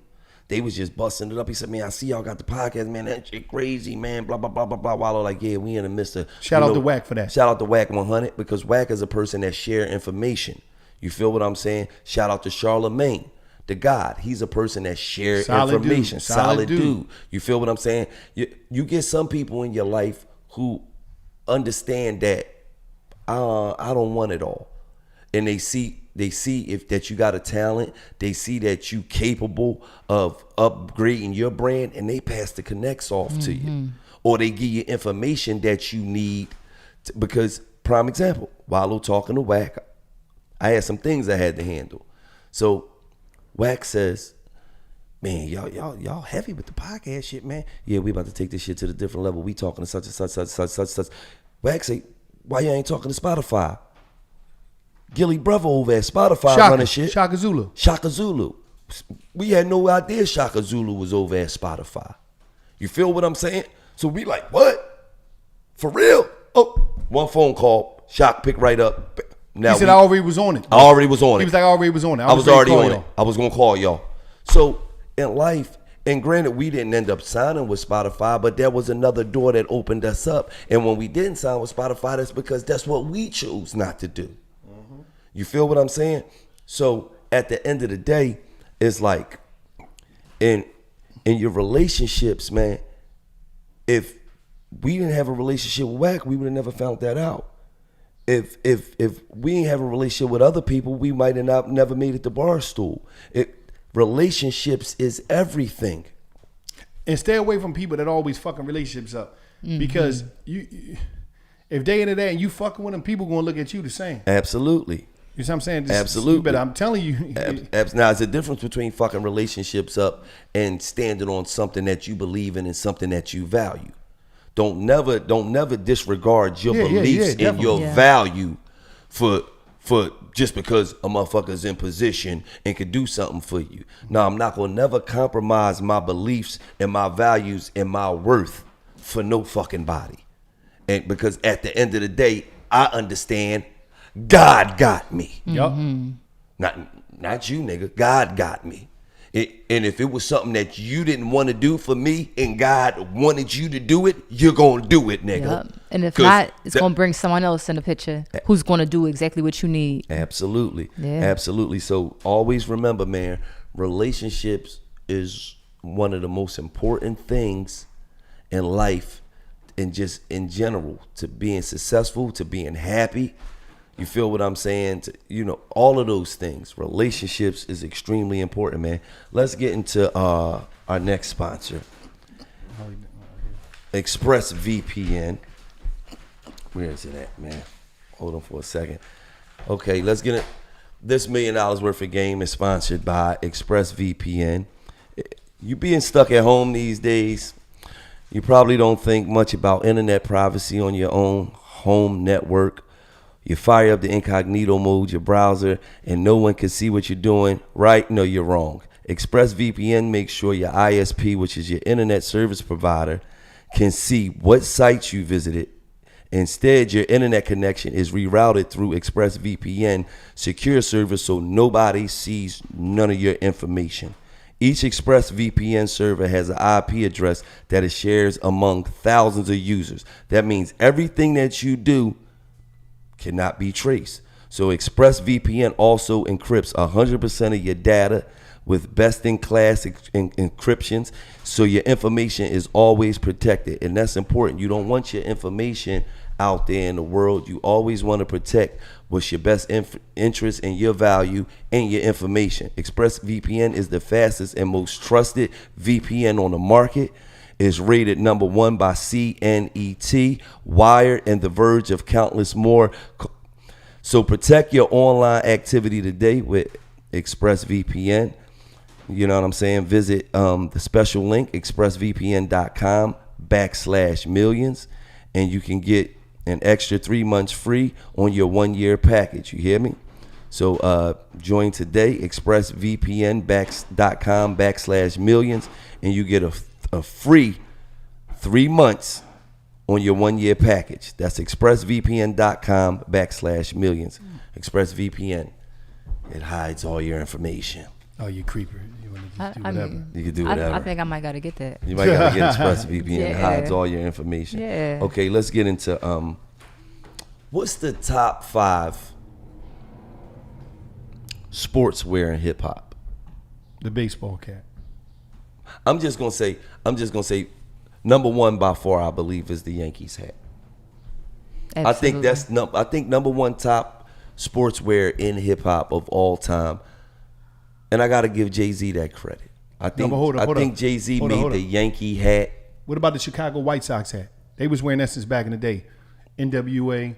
They was just busting it up. He said, man, I see y'all got the podcast, man. That shit crazy, man. Blah, blah, blah, blah, blah. Wallow like, yeah, we in the midst of... Shout out to Wack for that. Shout out to Wack 100, because Wack is a person that share information. You feel what I'm saying? Shout out to Charlemagne, the God. He's a person that share information. Solid dude. You feel what I'm saying? You get some people in your life who understand that I don't want it all, and they see if that you got a talent, they see that you capable of upgrading your brand, and they pass the connects off to you, or they give you information that you need. Because prime example, Wallow talking to Wack, I had some things I had to handle, so Wack says, man, y'all heavy with the podcast shit, man. Yeah, we about to take this shit to the different level. We talking to such and such. Wack say, why you ain't talking to Spotify? Gilly brother over at Spotify running shit. Shaka Zulu. Shaka Zulu. We had no idea Shaka Zulu was over at Spotify. You feel what I'm saying? So we like, what? For real? Oh, one phone call. Shock picked right up. Now He said I already was on it. I already was on it. He was like, I already was on it. I was already on it. Y'all. I was going to call y'all. So in life, and granted, we didn't end up signing with Spotify, but there was another door that opened us up. And when we didn't sign with Spotify, that's because that's what we chose not to do. You feel what I'm saying? So at the end of the day, it's like in your relationships, man, if we didn't have a relationship with Wack, we would have never found that out. If we didn't have a relationship with other people, we might have never made it to Barstool. Relationships is everything. And stay away from people that always fucking relationships up. Because you if they into that and you fucking with them, people gonna look at you the same. Absolutely. You see what I'm saying? Absolutely. But I'm telling you. Now, there's a difference between fucking relationships up and standing on something that you believe in and something that you value. Don't never disregard your beliefs and your value for just because a motherfucker's in position and could do something for you. No, I'm not gonna never compromise my beliefs and my values and my worth for no fucking body. And because at the end of the day, I understand God got me. Yup. Not you, nigga. God got me. And if it was something that you didn't want to do for me and God wanted you to do it, you're going to do it, nigga. Yep. And if not, it's going to bring someone else in the picture who's going to do exactly what you need. Absolutely. Yeah. Absolutely. So always remember, man, relationships is one of the most important things in life and just in general, to being successful, to being happy. You feel what I'm saying? All of those things. Relationships is extremely important, man. Let's get into our next sponsor, ExpressVPN. Where is it at, man? Hold on for a second. Okay, let's get it. This $1 million worth of game is sponsored by ExpressVPN. You being stuck at home these days, you probably don't think much about internet privacy on your own home network. You fire up the incognito mode, your browser, and no one can see what you're doing, right? No, you're wrong. ExpressVPN makes sure your ISP, which is your internet service provider, can see what sites you visited. Instead, your internet connection is rerouted through ExpressVPN secure server so nobody sees none of your information. Each ExpressVPN server has an IP address that it shares among thousands of users. That means everything that you do cannot be traced. So ExpressVPN also encrypts 100% of your data with best-in-class encryptions, so your information is always protected. And that's important. You don't want your information out there in the world. You always want to protect what's your best interest and your value and your information. ExpressVPN is the fastest and most trusted VPN on the market. Is rated #1 by CNET, Wired, and The Verge of countless more. So protect your online activity today with ExpressVPN. You know what I'm saying? Visit the special link, expressvpn.com/millions, and you can get an extra 3 months free on your 1-year package. You hear me? So join today, expressvpn.com/millions, and you get a free 3 months on your 1-year package. That's expressvpn.com/millions. ExpressVPN, it hides all your information. Oh, you creeper. You want to do whatever. You can do whatever. I think I might got to get that. You might gotta get ExpressVPN. It Yeah. hides all your information. Yeah. Okay, let's get into what's the top 5 sportswear in hip hop? The baseball cap. I'm just gonna say #1 by far, I believe, is the Yankees hat. Absolutely. I think that's #1 top sportswear in hip hop of all time. And I gotta give Jay-Z that credit. I think Jay-Z made the Yankee hat. What about the Chicago White Sox hat? They was wearing that since back in the day. NWA,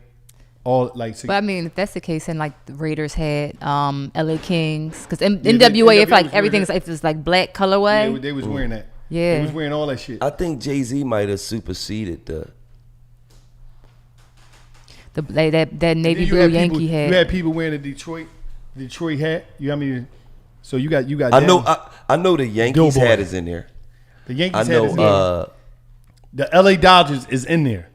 all like. But I mean, if that's the case, and like the Raiders had LA Kings, because NWA, if like everything's if it's like black colorway, yeah, they was wearing that. Yeah, they was wearing all that shit. I think Jay-Z might have superseded that navy blue Yankee hat. You had people wearing the Detroit hat. You know what I mean? So you got. I know the Yankees hat is in there. The Yankees hat is in there. The LA Dodgers is in there.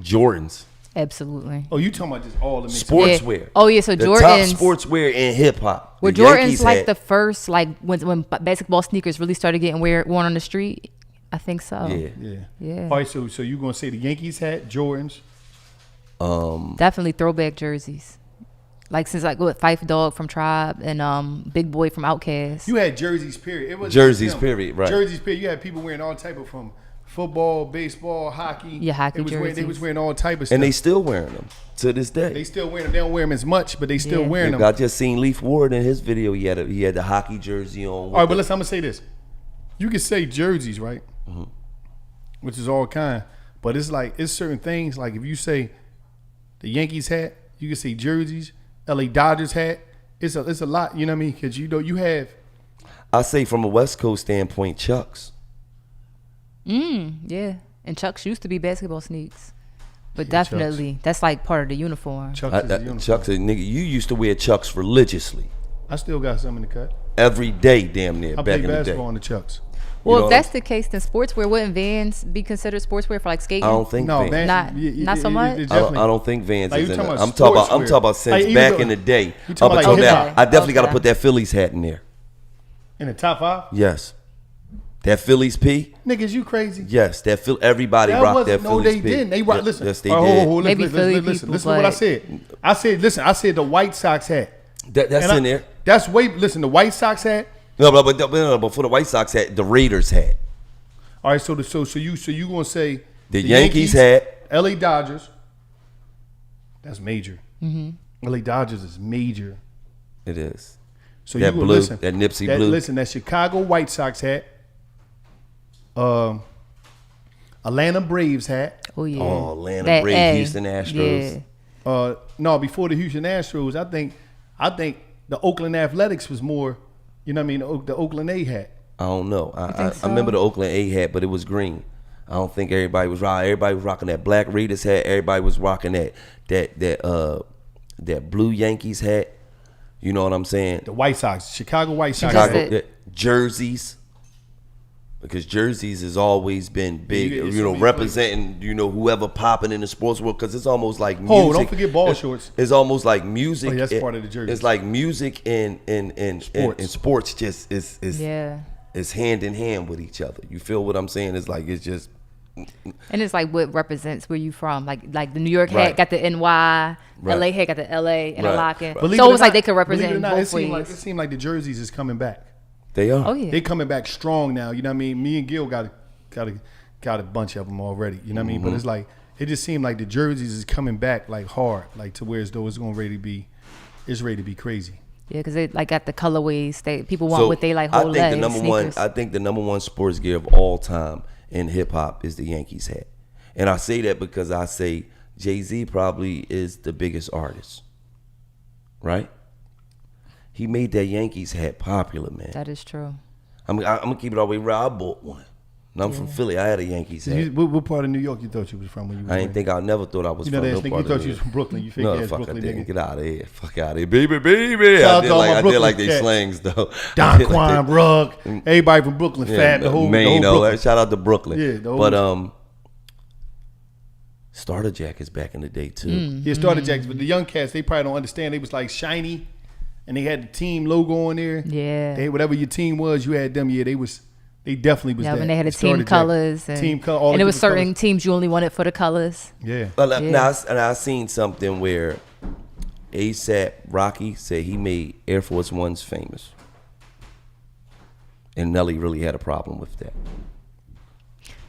Jordans. Absolutely. Oh, you talking about just all the sportswear? Yeah. Oh yeah, so the Jordans. Top sportswear in hip hop. Were Jordans like the first, like when basketball sneakers really started getting worn on the street? I think so. Yeah. All right, so you gonna say the Yankees hat, Jordans? Definitely throwback jerseys. Like since like Phife Dawg from Tribe and Big Boy from Outkast. You had jerseys, period. It was jerseys, period. Right. Jerseys, period. You had people wearing all type of from football, baseball, hockey. Yeah, hockey They was wearing all type of stuff. And they still wearing them to this day. They still wearing them. They don't wear them as much, but they still wearing them. I just seen Leaf Ward in his video. He had the hockey jersey on. All right, but listen, I'm gonna say this. You can say jerseys, right? Mm-hmm. Which is all kind, but it's like it's certain things. Like if you say the Yankees hat, you can say jerseys. LA Dodgers hat. It's a lot. You know what I mean? Because you have. I say from a West Coast standpoint, Chucks. Yeah, and Chucks used to be basketball sneaks, but definitely that's like part of the uniform. Chucks is the uniform. Chucks, nigga, you used to wear Chucks religiously. I still got some in the cut. Every day, damn near. I back play in the day. basketball on the Chucks. Well, You know if that's the case, then sportswear, wouldn't Vans be considered sportswear for like skating? I don't think No, Vans. Not so much? I don't think Vans Like, is you in talking it. about I'm talking about sportswear. since Like, even back though- in the day. You Up talking about until like now, hip-hop. I definitely got to Okay. put that Phillies hat in there. In the top 5? Yes. That Phillies P? Niggas, you crazy. Yes. Everybody That rocked wasn't, that no, Phillies they P. didn't. They rock. Listen. Yes, they All right, did. hold, Maybe Philly listen. people, Listen to what I said. Listen, I said the White Sox hat. That's And in there. That's listen, the White Sox hat. No, but for the White Sox hat, the Raiders hat. All right, so you gonna say The Yankees hat. LA Dodgers. That's major. LA Dodgers is major. It is. So That you gonna blue, listen, that Nipsey blue. Listen, that Chicago White Sox hat. Atlanta Braves hat. Oh yeah. Oh, Atlanta That Braves, A. Houston Astros. Yeah. No, before the Houston Astros, I think the Oakland Athletics was more. You know what I mean? The Oakland A hat. I don't know. I so? remember the Oakland A hat, but it was green. I don't think everybody was rocking. Everybody was rocking that black Raiders hat. Everybody was rocking that blue Yankees hat. You know what I'm saying? The White Sox, Chicago White Sox. Chicago- hat. Jerseys, because jerseys has always been big. You get You know, so many representing whoever popping in the sports world, because it's almost like music. Oh, don't forget ball shorts. It's almost like music. Oh, that's part of the jersey. It's like music and sports just is Yeah. is hand in hand with each other. You feel what I'm saying? It's like it's just And it's like what represents where you from. Like the New York hat Right. got the NY, Right. LA hat got the LA and Right. a lock-in. Right. Believe So it it or was like not- they could believe represent it or not, both it ways. seemed like the jerseys is coming back. they are. Oh yeah. They coming back strong now. You know what I mean? Me and Gil got a bunch of them already. You know what I mean? But it's like it just seemed like the jerseys is coming back like hard, like to where as though it's ready to be crazy. Yeah, because they like got the colorways. People want what they like I whole think legs, the number sneakers. one. I think the number one sports gear of all time in hip hop is the Yankees hat, and I say that because I say Jay-Z probably is the biggest artist, right? He made that Yankees hat popular, man. That is true. I'm gonna keep it all the way real. I bought one. And I'm from Philly. I had a Yankees hat. What part of New York you thought you was from when you was I never thought I was You know from that no nigga, part you of thought you was New from Brooklyn. You fake No, ass fuck, Brooklyn I didn't. nigga. Get out of here. Fuck out of here. Baby. Shout out to all my I did Brooklyn like they cats. slangs, though. Don Quan, Rugg, everybody from Brooklyn, Fat, the whole Brooklyn. Shout out to Brooklyn. Yeah, the whole- But Starter Jackets back in the day too. Yeah, starter jacks, but the young cats, they probably don't understand. They was like shiny, and they had the team logo on there. Yeah. They whatever your team was, you had them. Yeah, they definitely was. Yeah, that. when they had the starter team jacket. colors and team color, all and the it was different certain colors. teams you only wanted for the colors. Yeah, But Yeah. now, and I seen something where ASAP Rocky said he made Air Force Ones famous, and Nelly really had a problem with that.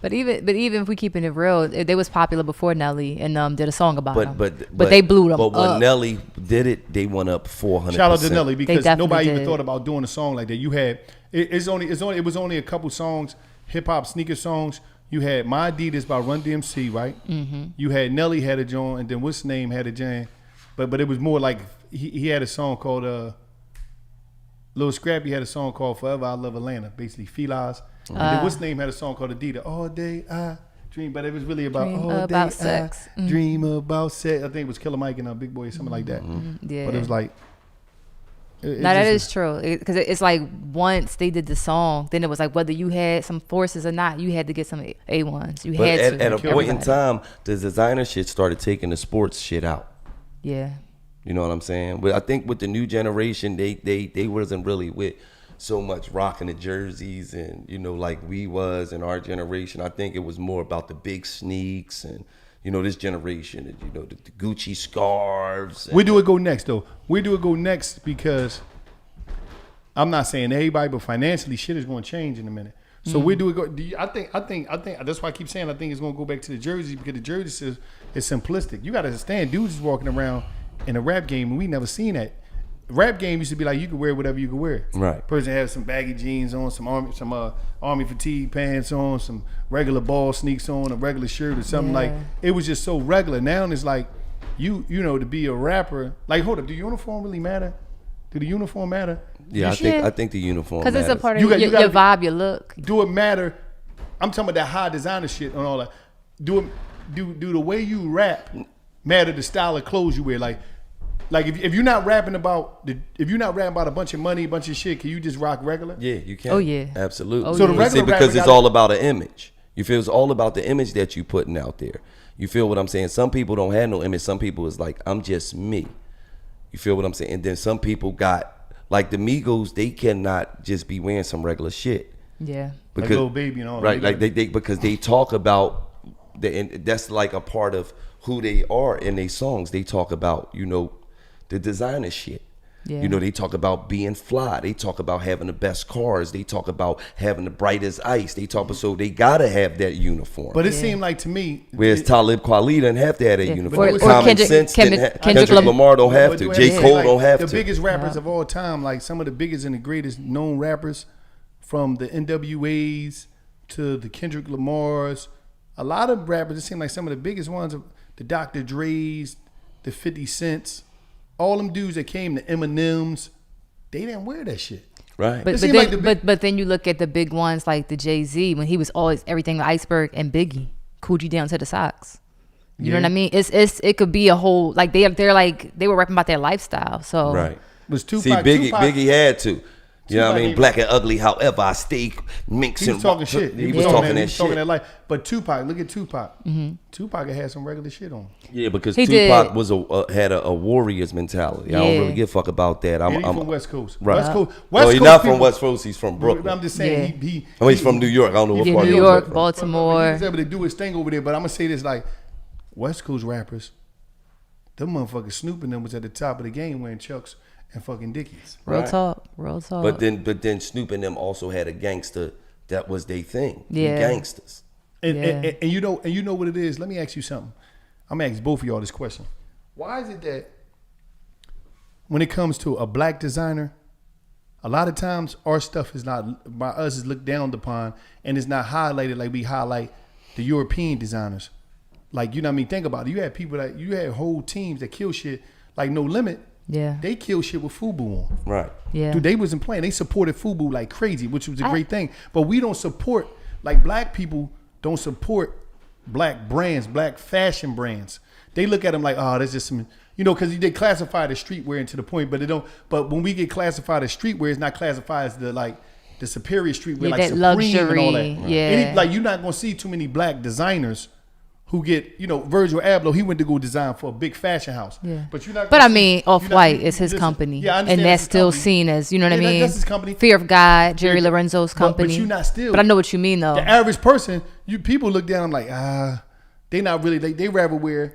But even if we keeping it real, they was popular before Nelly and did a song about them. But they blew them But when up. Nelly did it, they went up 400%. shout out to Nelly because definitely nobody even did. thought about doing a song like that. You had it was only a couple songs, hip hop sneaker songs. You had My Adidas by Run DMC, right? Mm-hmm. You had Nelly had a joint, and then what's his name had a jam, but it was more like he had a song called Lil Scrappy had a song called Forever I Love Atlanta, basically Filas. And then what's name had a song called Adidas, All Day I Dream, but it was really about Dream all about day sex. I Dream about sex. I think it was Killer Mike and Big Boy, something like that. Yeah. But it was like, it Now that just- is true because it's like once they did the song, then it was like whether you had some forces or not, you had to get some A1s. You But had to. at a point in Everybody. time, the designer shit started taking the sports shit out. Yeah. You know what I'm saying? But I think with the new generation, they wasn't really with so much rocking the jerseys and like we was in our generation. I think it was more about the big sneaks and this generation, the Gucci scarves. Where do it go next, though? Where do it go next? Because I'm not saying everybody, but financially, shit is going to change in a minute. So where do we go? I think that's why I keep saying I think it's gonna go back to the jersey because the jersey says it's simplistic. You gotta understand, dudes is walking around in a rap game and we never seen that. Rap game used to be like you could wear whatever you could wear. Right. Person has some baggy jeans on, some army fatigue pants on, some regular ball sneaks on, a regular shirt or something like. It was just so regular. Now it's like you know to be a rapper. Like hold up, do uniform really matter? Do the uniform matter? Yeah, I think the uniform because it's a matters. part of You your gotta vibe, your look. Do it matter? I'm talking about that high designer shit and all that. Do the way you rap matter? The style of clothes you wear, like if you're not rapping about a bunch of money, a bunch of shit, can you just rock regular? Yeah, you can. Oh, yeah. Absolutely. Oh, So the yeah. regular because rapper it's gotta- all about an image. You feel it's all about the image that you putting out there. You feel what I'm saying? Some people don't have no image. Some people is like, I'm just me. You feel what I'm saying? And then some people got like the Migos. They cannot just be wearing some regular shit. Yeah. Like Lil Baby and all that. Right, like they because they talk about and that's like a part of who they are in their songs. They talk about the designer shit. Yeah. They talk about being fly. They talk about having the best cars. They talk about having the brightest ice. So they gotta have that uniform. But it seemed like to me, Whereas Talib Kweli didn't have to have that uniform. Or Common Kendrick- Sense Kendrick- didn't have, Kendrick Kendrick Lamar don't have But to. you J. have Cole like, don't have the to. biggest rappers of all time, like some of the biggest and the greatest known rappers, from the NWAs to the Kendrick Lamars. A lot of rappers, it seemed like some of the biggest ones, the Dr. Dre's, the 50 Cents, all them dudes that came, the Eminems, they didn't wear that shit. Right. But It seemed like but then you look at the big ones like the Jay-Z when he was always everything Iceberg and Biggie, Coogee down to the socks. You know what I mean? It could be a whole like they're like they were rapping about their lifestyle. So Right. Was Tupac, See, Biggie Tupac- Biggie had to. You know what I mean? Tupac- Black and ugly, however I stay mixing. He was talking shit. He was talking that shit. talking that life. But Tupac, look at Tupac. Tupac had some regular shit on. Yeah, because He Tupac did. was had a warrior's mentality. I Yeah. don't really give a fuck about that. And he's from West Coast. Right. West Coast. No, he's not from West Coast. He's from Brooklyn. I'm just saying Yeah. He's from New York. I don't know what Yeah, part New he York, from. Baltimore. He was able to do his thing over there. But I'm gonna say this: like West Coast rappers, them motherfuckers Snoop and them was at the top of the game wearing Chucks and fucking Dickies. real Right. talk, real talk. But then Snoop and them also had a gangster that was their thing. Yeah. Gangsters. And, Yeah. and you know what it is. Let me ask you something. I'm gonna ask both of y'all this question. Why is it that when it comes to a black designer, a lot of times our stuff is not by us is looked down upon and it's not highlighted like we highlight the European designers. Like you know what I mean? Think about it. You had whole teams that kill shit like No Limit. Yeah. They kill shit with FUBU on. Right. Yeah. Dude, they wasn't playing. They supported FUBU like crazy, which was a great thing. But we don't support, like black people don't support black brands, black fashion brands. They look at them like, oh, there's just some, because they classify the streetwear into the point, but they don't. But when we get classified as streetwear, it's not classified as the superior streetwear, Yeah, like that Supreme and all that. luxury, yeah. Like you're not gonna see too many black designers who get, Virgil Abloh, he went to go design for a big fashion house. Yeah. But you're not. But gonna I see- mean, you're not- Off-White is his listen, company. yeah, I understand and it's that's his still company. seen as, you know what I Yeah, mean? that's his company. Fear of God, Jerry But- Lorenzo's but company. you're not still. But I know what you mean, though. The average person, people look down. I'm like, they not really. They rather wear,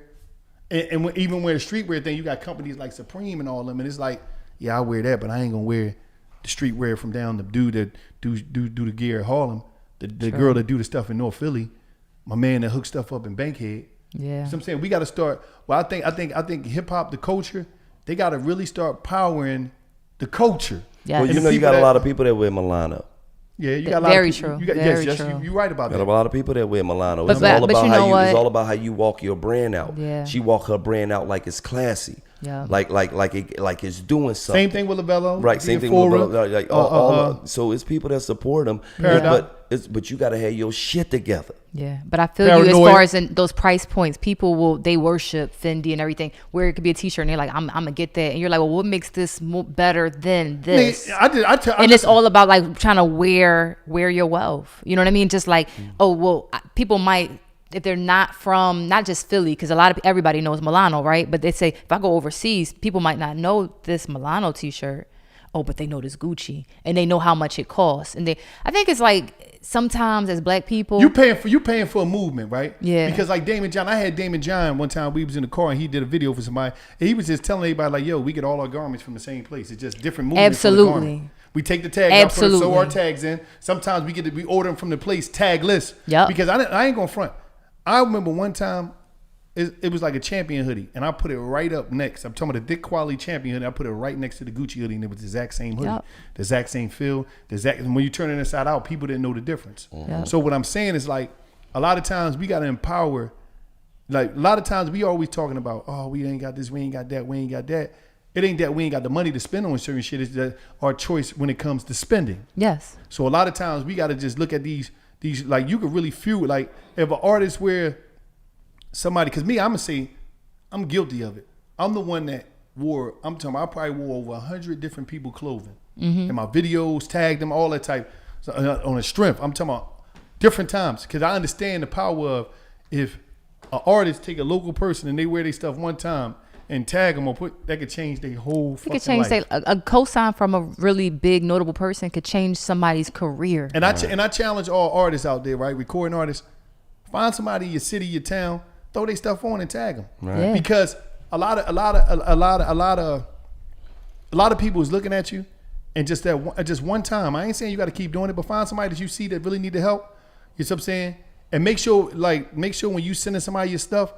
and even wear the streetwear thing. You got companies like Supreme and all of them, and it's like, yeah, I wear that, but I ain't gonna wear the streetwear from down the dude that do the gear at Harlem, the girl that do the stuff in North Philly, my man that hooks stuff up in Bankhead. Yeah. So I'm saying we got to start. Well, I think hip hop, the culture, they got to really start powering the culture. Yeah. Well, And the you people got a that- lot of people that wear Milano. Yeah, you got a lot Very of people. true. You got, Very yes, true. you're right about Got that. a lot of people that wear Milano. But- It's all but about you how know you. It's what? all about how you walk your brand out. Yeah. She walk her brand out like it's classy. Yeah. Like it's doing something. Same thing with Lavello. Right, same thing Sephora. with like so it's people that support them, Paradox. but you got to have your shit together. Yeah, but I feel you as Paranoia. far as in those price points, people they worship Fendi and everything. Where it could be a T-shirt and they're like, I'm gonna get that, and you're like, well, what makes this better than this? Nigga, And it's all about like trying to wear your wealth. You know what I mean? Just like, oh well, people might, if they're not from not just Philly, because everybody knows Milano, right? But they say if I go overseas, people might not know this Milano T-shirt. Oh, but they know this Gucci and they know how much it costs. And I think it's like sometimes as black people, you paying for a movement, right? Yeah. Because like Damon John, I had Damon John one time. We was in the car and he did a video for somebody, and he was just telling everybody like, "Yo, we get all our garments from the same place. It's just different movements." from the Absolutely. garment. We take the tags out, sew our tags in. Sometimes we order them from the place tagless. Yep. Because I ain't gonna front. I remember one time it was like a Champion hoodie, and I put it right up next. I'm talking about a thick quality Champion hoodie. I put it right next to the Gucci hoodie, and it was the exact same hoodie, the exact same feel, and when you turn it inside out, people didn't know the difference. Yep. So what I'm saying is like a lot of times we gotta empower. Like a lot of times we always talking about, oh, we ain't got this, we ain't got that, we ain't got that. It ain't that we ain't got the money to spend on certain shit. It's that our choice when it comes to spending. Yes. So a lot of times we got to just look at these like you could really feel like if an artist where somebody, because me, I'm gonna say I'm guilty of it. I'm the one that I probably wore over 100 different people clothing in my videos, tagged them, all that type on a strength. I'm talking about different times because I understand the power of if an artist take a local person and they wear their stuff one time and tag them or that could change their whole fucking life. It could change a cosign from a really big notable person could change somebody's career. And I challenge all artists out there, right? Recording artists, find somebody in your city, your town, throw their stuff on and tag them. Right. Yeah. Because a lot of people is looking at you, and just one time. I ain't saying you got to keep doing it, but find somebody that you see that really need the help. You know what I'm saying? And make sure when you sending somebody your stuff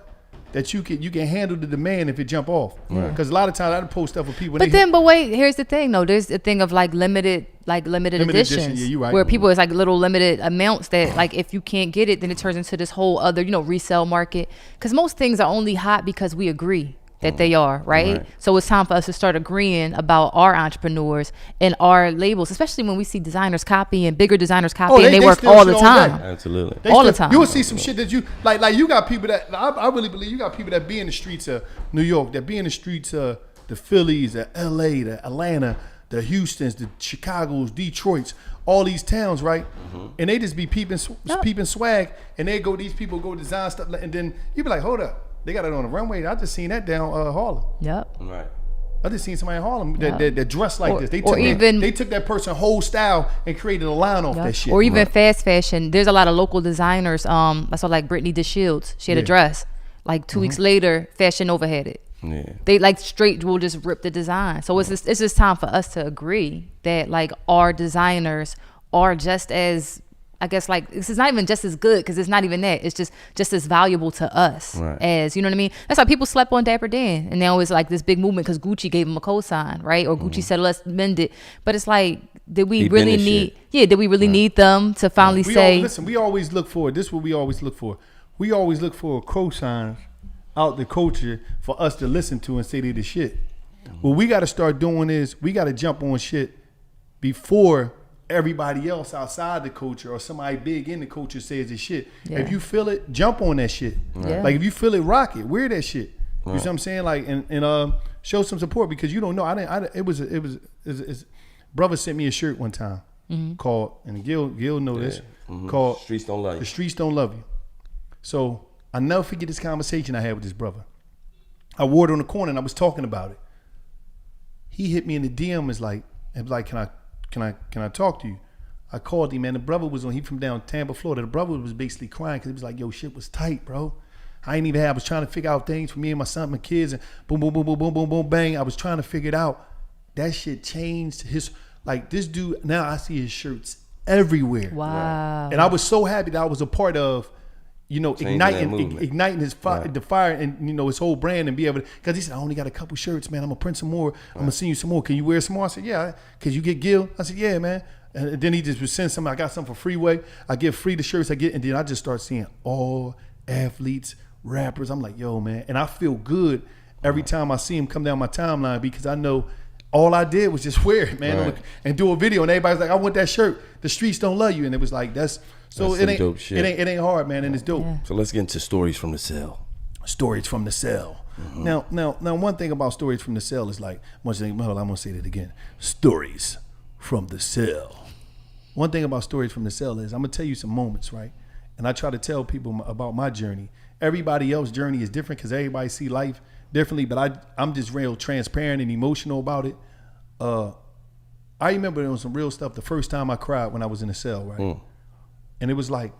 that you can handle the demand if it jump off. Because a lot of times I post stuff with people. But wait, here's the thing though. There's a thing of like limited editions. Yeah, you're right. Where people is like little limited amounts that like if you can't get it, then it turns into this whole other resale market. Because most things are only hot because we agree that they are, right? So it's time for us to start agreeing about our entrepreneurs and our labels, especially when we see designers copy and bigger designers copy and they work all the time. Absolutely. All the time. You will see some shit that you like you got people that I really believe you got people that be in the streets of New York, that be in the streets of the Phillies, the LA, the Atlanta, the Houstons, the Chicagos, Detroits, all these towns, right? And they just be peeping swag, and these people go design stuff, and then you be like, hold up. They got it on the runway. I just seen that down Harlem. Yep. Right. I just seen somebody in Harlem that dressed like this. They took that person's whole style and created a line off that shit. Or even fast fashion. There's a lot of local designers. I saw like Brittany DeShields. She had a dress. Like 2 weeks later, Fashion Nova had it. Yeah. They like straight will just rip the design. So it's just time for us to agree that like our designers are just as, I guess, like this is not even just as good because it's not even that. It's just as valuable to us as, you know what I mean? That's why people slept on Dapper Dan, and now it's like this big movement because Gucci gave him a cosign, right? Or Gucci said, let's mend it. But it's like, did we really need them to finally say? Listen, we always look for, this is what we always look for. We always look for cosigns out the culture for us to listen to and say they the shit. What we got to start doing is we got to jump on shit before everybody else outside the culture or somebody big in the culture says this shit. Yeah. If you feel it, jump on that shit. Yeah. Like if you feel it, rock it. Wear that shit. You know what I'm saying? Like and show some support because you don't know. It was brother sent me a shirt one time called, and Gil know this, called Streets Don't Love You. The Streets Don't Love You. So I never forget this conversation I had with this brother. I wore it on the corner and I was talking about it. He hit me in the DM and was like, can I talk to you? I called him, man. The brother was he from down Tampa, Florida. The brother was basically crying because he was like, yo, shit was tight, bro. I was trying to figure out things for me and my son, my kids, and boom, boom, boom, boom, boom, boom, boom, bang. I was trying to figure it out. That shit changed this dude, now I see his shirts everywhere. Wow. And I was so happy that I was a part of, igniting his the fire and his whole brand and be able to, because he said, I only got a couple shirts, man. I'm gonna print some more. I'm gonna send you some more. Can you wear some more? I said, yeah. Cause you get Gil? I said, yeah, man. And then he just would send something. I got some for Freeway. I give free the shirts I get, and then I just start seeing all athletes, rappers. I'm like, yo, man. And I feel good every time I see him come down my timeline because I know all I did was just wear it, man, and do a video. And everybody's like, I want that shirt. The streets don't love you. And it was like, so it ain't dope shit. It ain't hard, man, and it's dope. Yeah. So let's get into stories from the cell. Stories from the cell. Now, one thing about stories from the cell is like, I'm gonna say that again. Stories from the cell. One thing about stories from the cell is I'm gonna tell you some moments, right? And I try to tell people about my journey. Everybody else's journey is different because everybody see life differently, but I'm just real transparent and emotional about it. I remember there was some real stuff the first time I cried when I was in the cell, right? And it was like,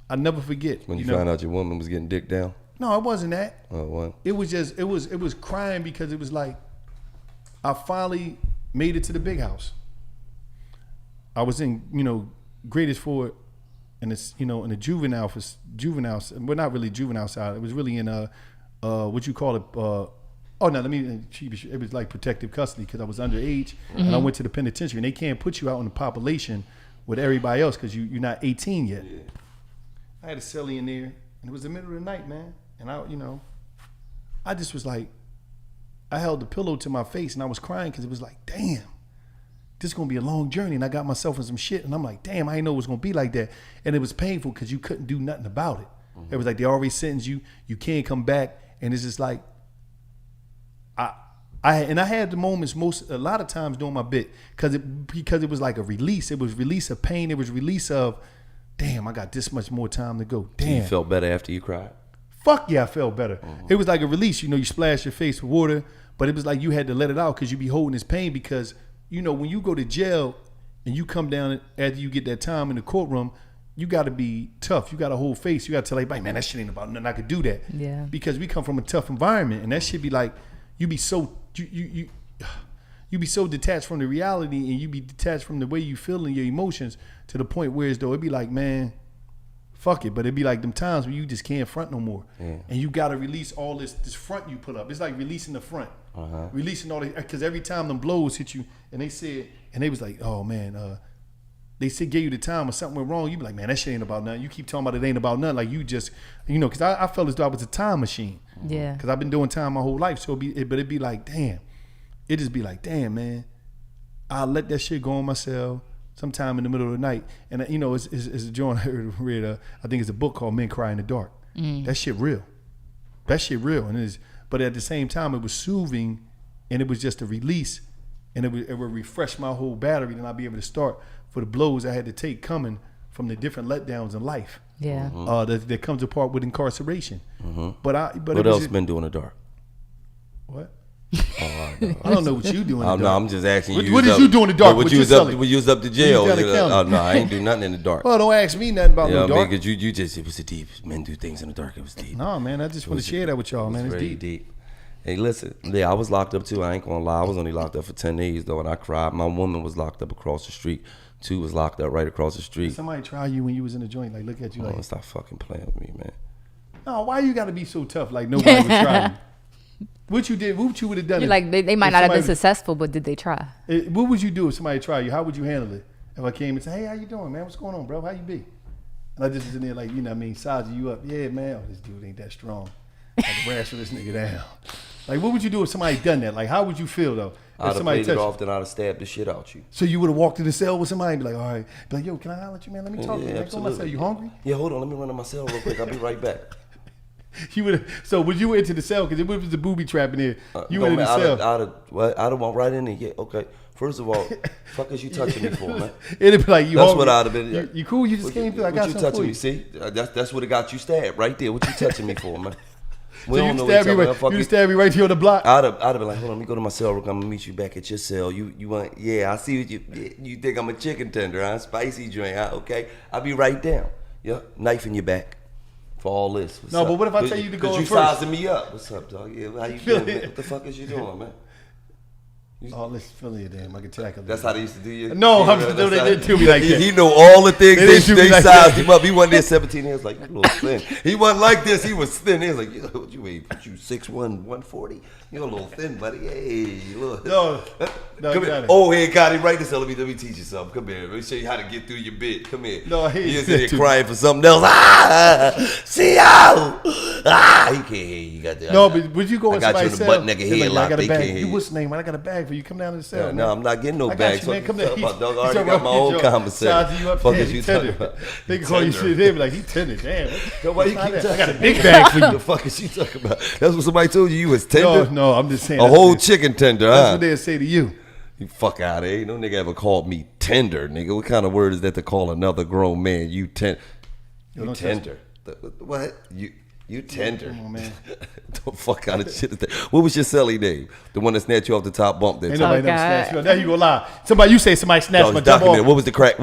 I never forget. When you found out your woman was getting dick down? No, it wasn't that. Oh, what? It was just, it was crying because it was like, I finally made it to the big house. I was in, greatest forward, and it's, in the juvenile, but not really juvenile side. It was really in what you call it. It was like protective custody because I was underage, and I went to the penitentiary, and they can't put you out in the population with everybody else because you're not 18 yet. Yeah. I had a cellie in there, and it was the middle of the night, man, and I just was like, I held the pillow to my face, and I was crying because it was like, damn. This is going to be a long journey, and I got myself in some shit, and I'm like, damn, I didn't know it was going to be like that. And it was painful because you couldn't do nothing about it. It was like they already sentenced you, you can't come back, and it's just like, I had the moments a lot of times during my bit because it was like a release. It was release of pain. It was release of, damn, I got this much more time to go. Damn. You felt better after you cried? Fuck yeah, I felt better. It was like a release. You splash your face with water, but it was like you had to let it out because you be holding this pain because when you go to jail and you come down after you get that time in the courtroom, you got to be tough. You got to hold face. You got to tell everybody, man, that shit ain't about nothing. I could do that. Yeah. Because we come from a tough environment, and that shit be like, you be so you be so detached from the reality, and you be detached from the way you feel and your emotions to the point where it'd be like, man, fuck it. But it'd be like them times where you just can't front no more, and you got to release all this front you put up. It's like releasing the front. Releasing all the, because every time them blows hit you, and they was like, oh man, they gave you the time or something went wrong, you be like, man, that shit ain't about nothing. You keep talking about it ain't about nothing, like you just, because I felt as though I was a time machine. Yeah. Because I've been doing time my whole life, so it'd be like, damn, it just be like, damn, man, I'll let that shit go on my cell sometime in the middle of the night, and it's a joint I read, I think it's a book called Men Cry in the Dark. That shit real, and but at the same time, it was soothing, and it was just a release, and it would refresh my whole battery, and I'd be able to start for the blows I had to take coming from the different letdowns in life. Yeah. That comes apart with incarceration. But what else been doing in the dark? What? I don't know what you doing. No, I'm just asking you. What did you do in the dark? When you was up to jail? No, I ain't do nothing in the dark. Well, don't ask me nothing about no dark. Because you just, it was deep. Men do things in the dark. It was deep. No, man, I just want to share that with y'all, man. It's deep. Hey, listen. Yeah, I was locked up too. I ain't gonna lie. I was only locked up for 10 days though, and I cried. My woman was locked up across the street. 2 was locked up right across the street. Somebody try you when you was in the joint, like look at you like. Stop fucking playing with me, man. No, why you got to be so tough? Like nobody would try you. What you did, what you would have done? You're like they might not have been successful, but did they try? What would you do if somebody tried you? How would you handle it? If I came and said, "Hey, how you doing, man? What's going on, bro? How you be?" And I just was in there like, sizing you up. Yeah, man. Oh, this dude ain't that strong. I can wrestle this nigga down. Like, what would you do if somebody done that? Like, how would you feel though? I'd have played it off, then I'd have stabbed the shit out you. So you would have walked in the cell with somebody and be like, all right, be like, yo, can I holler at you, man? Let me talk to you. Go to my cell. You hungry? Yeah, hold on. Let me run to my cell real quick. I'll be right back. You would. So would you enter the cell? Because it was the booby trap in there. You went in the cell. I'd have walked right in there. Yeah, okay. First of all, fuck is you touching me for, man? It'd be like you. That's hungry. what I'd have been. You cool? You just came through. I got something for you. Me? See, that's what it got you stabbed right there. What you touching me for, man? We so don't know stab you stab me right here on the block. I'd have been like, hold on, let me go to my cell. I'm gonna meet you back at your cell. You want? Yeah, I see what you think I'm a chicken tender, huh? Spicy joint, huh? Okay, I'll be right down. Yeah, knife in your back. For all this. What's up? But what if I tell you to go in first? You sizing me up. What's up, dog? Yeah, how you doing, man? What the fuck is you doing, man? Oh, let's fill you, damn. I can tackle. That's how they used to do you? No, I'm just doing they didn't do me like that. He know all the things they sized him up. He wasn't there 17 years like, you little thin. He wasn't like this. He was thin. He was like, yo, what you weigh? You 6'1", 140? You're a little thin, buddy. Hey, look. No, come here. Oh, hey, got it right this. Let me teach you something. Come here. Let me show you how to get through your bit. Come here. No, he is in there crying for something else. See how? He can't hear you. Got that. No, but would you go in somebody's cell? I got you in the butt nigga headlock. They can't hear you. What's the name? I got a bag for you. Come down to the cell. No, I'm not getting no bag. You, man. Come there. Dog, I already got my own conversation. Fuck is you talking about? They can call you shit. They be like, he tender. Damn. Why you keep I got a big bag for you. The fuck is you talking about? That's what somebody told you. You was tender. No, I'm just saying. A whole chicken tender. That's what they'll say to you. You fuck out of here. No nigga ever called me tender, nigga. What kind of word is that to call another grown man? You tender. What? You You tender. Come on, man. The fuck kind of shit is that? What was your celly name? The one that snatched you off the top bump that Ain't time? nobody never God. snatched me. Now you gonna lie. You say somebody No, snatched it's my jump documented. off. What was the crackhead?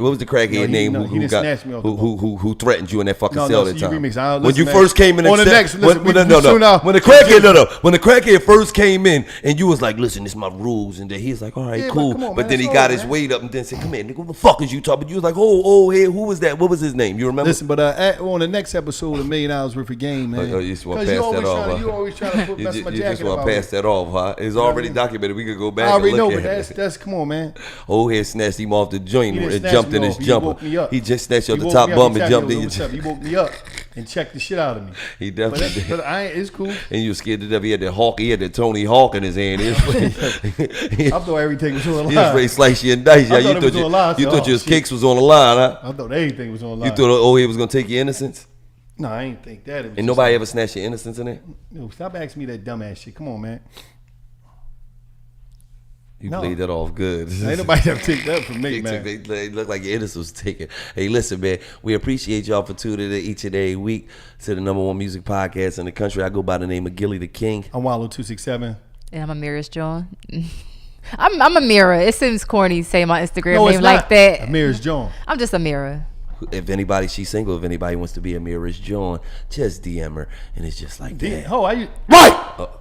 What was the crackhead name he who didn't got snatch me off the who threatened you in that fucking No, cell so that you time? remix. I don't When you listen, man. first came in On the cell- next, listen, when we soon out. when the crackhead first came in and you was like, listen, this is my rules, and then he's like, all right, Yeah, but cool. come on, But man, then he it's got over, his man. weight up and then said, come here, nigga, what the fuck is you talking? You was like, oh, hey, who was that? What was his name? You remember? Listen, but on the next episode of $1 Million worth of game, man. Oh, you just want to 'Cause pass that off, huh? You always trying to put You mess just, my you jacket just want about to me. pass that off, huh? It's already documented. We could go back I already and know, look but at that's come on, man. Old head snatched him off the joint He didn't and snatch jumped me in his off. He jumper. woke me up. He just snatched you off He the woke top me up. bum He and tapped jumped me in over, your "What's up?" He woke me up and checked the shit out of me. He But, definitely did. but it's cool. And you were scared to death. He had that hawk. He had that Tony Hawk in his hand. I thought everything was on the He was line. ready to slice you and dice. I Yeah, thought it was on the line. you So, thought your shit. cakes was on the line, huh? I thought everything was on the line. You thought old head was gonna take your innocence, No, I ain't think that. It was and just nobody ever snatched your innocence in it. No, stop asking me that dumbass shit. Come on, man. You No. played that off good. Ain't nobody ever take that from me, They man. look like your innocence was taken. Hey, listen, man. We appreciate y'all for tuning in each and every week to the #1 music podcast in the country. I go by the name of Gilly the King. I'm Wallow267. And I'm Amira's John. I'm Amira. It seems corny to say my Instagram No, it's name not. like that. Amir's John. I'm just Amira. If anybody, she's single. If anybody wants to be Amira's John, just DM her, and it's just like that. Damn. Oh, are you? Right.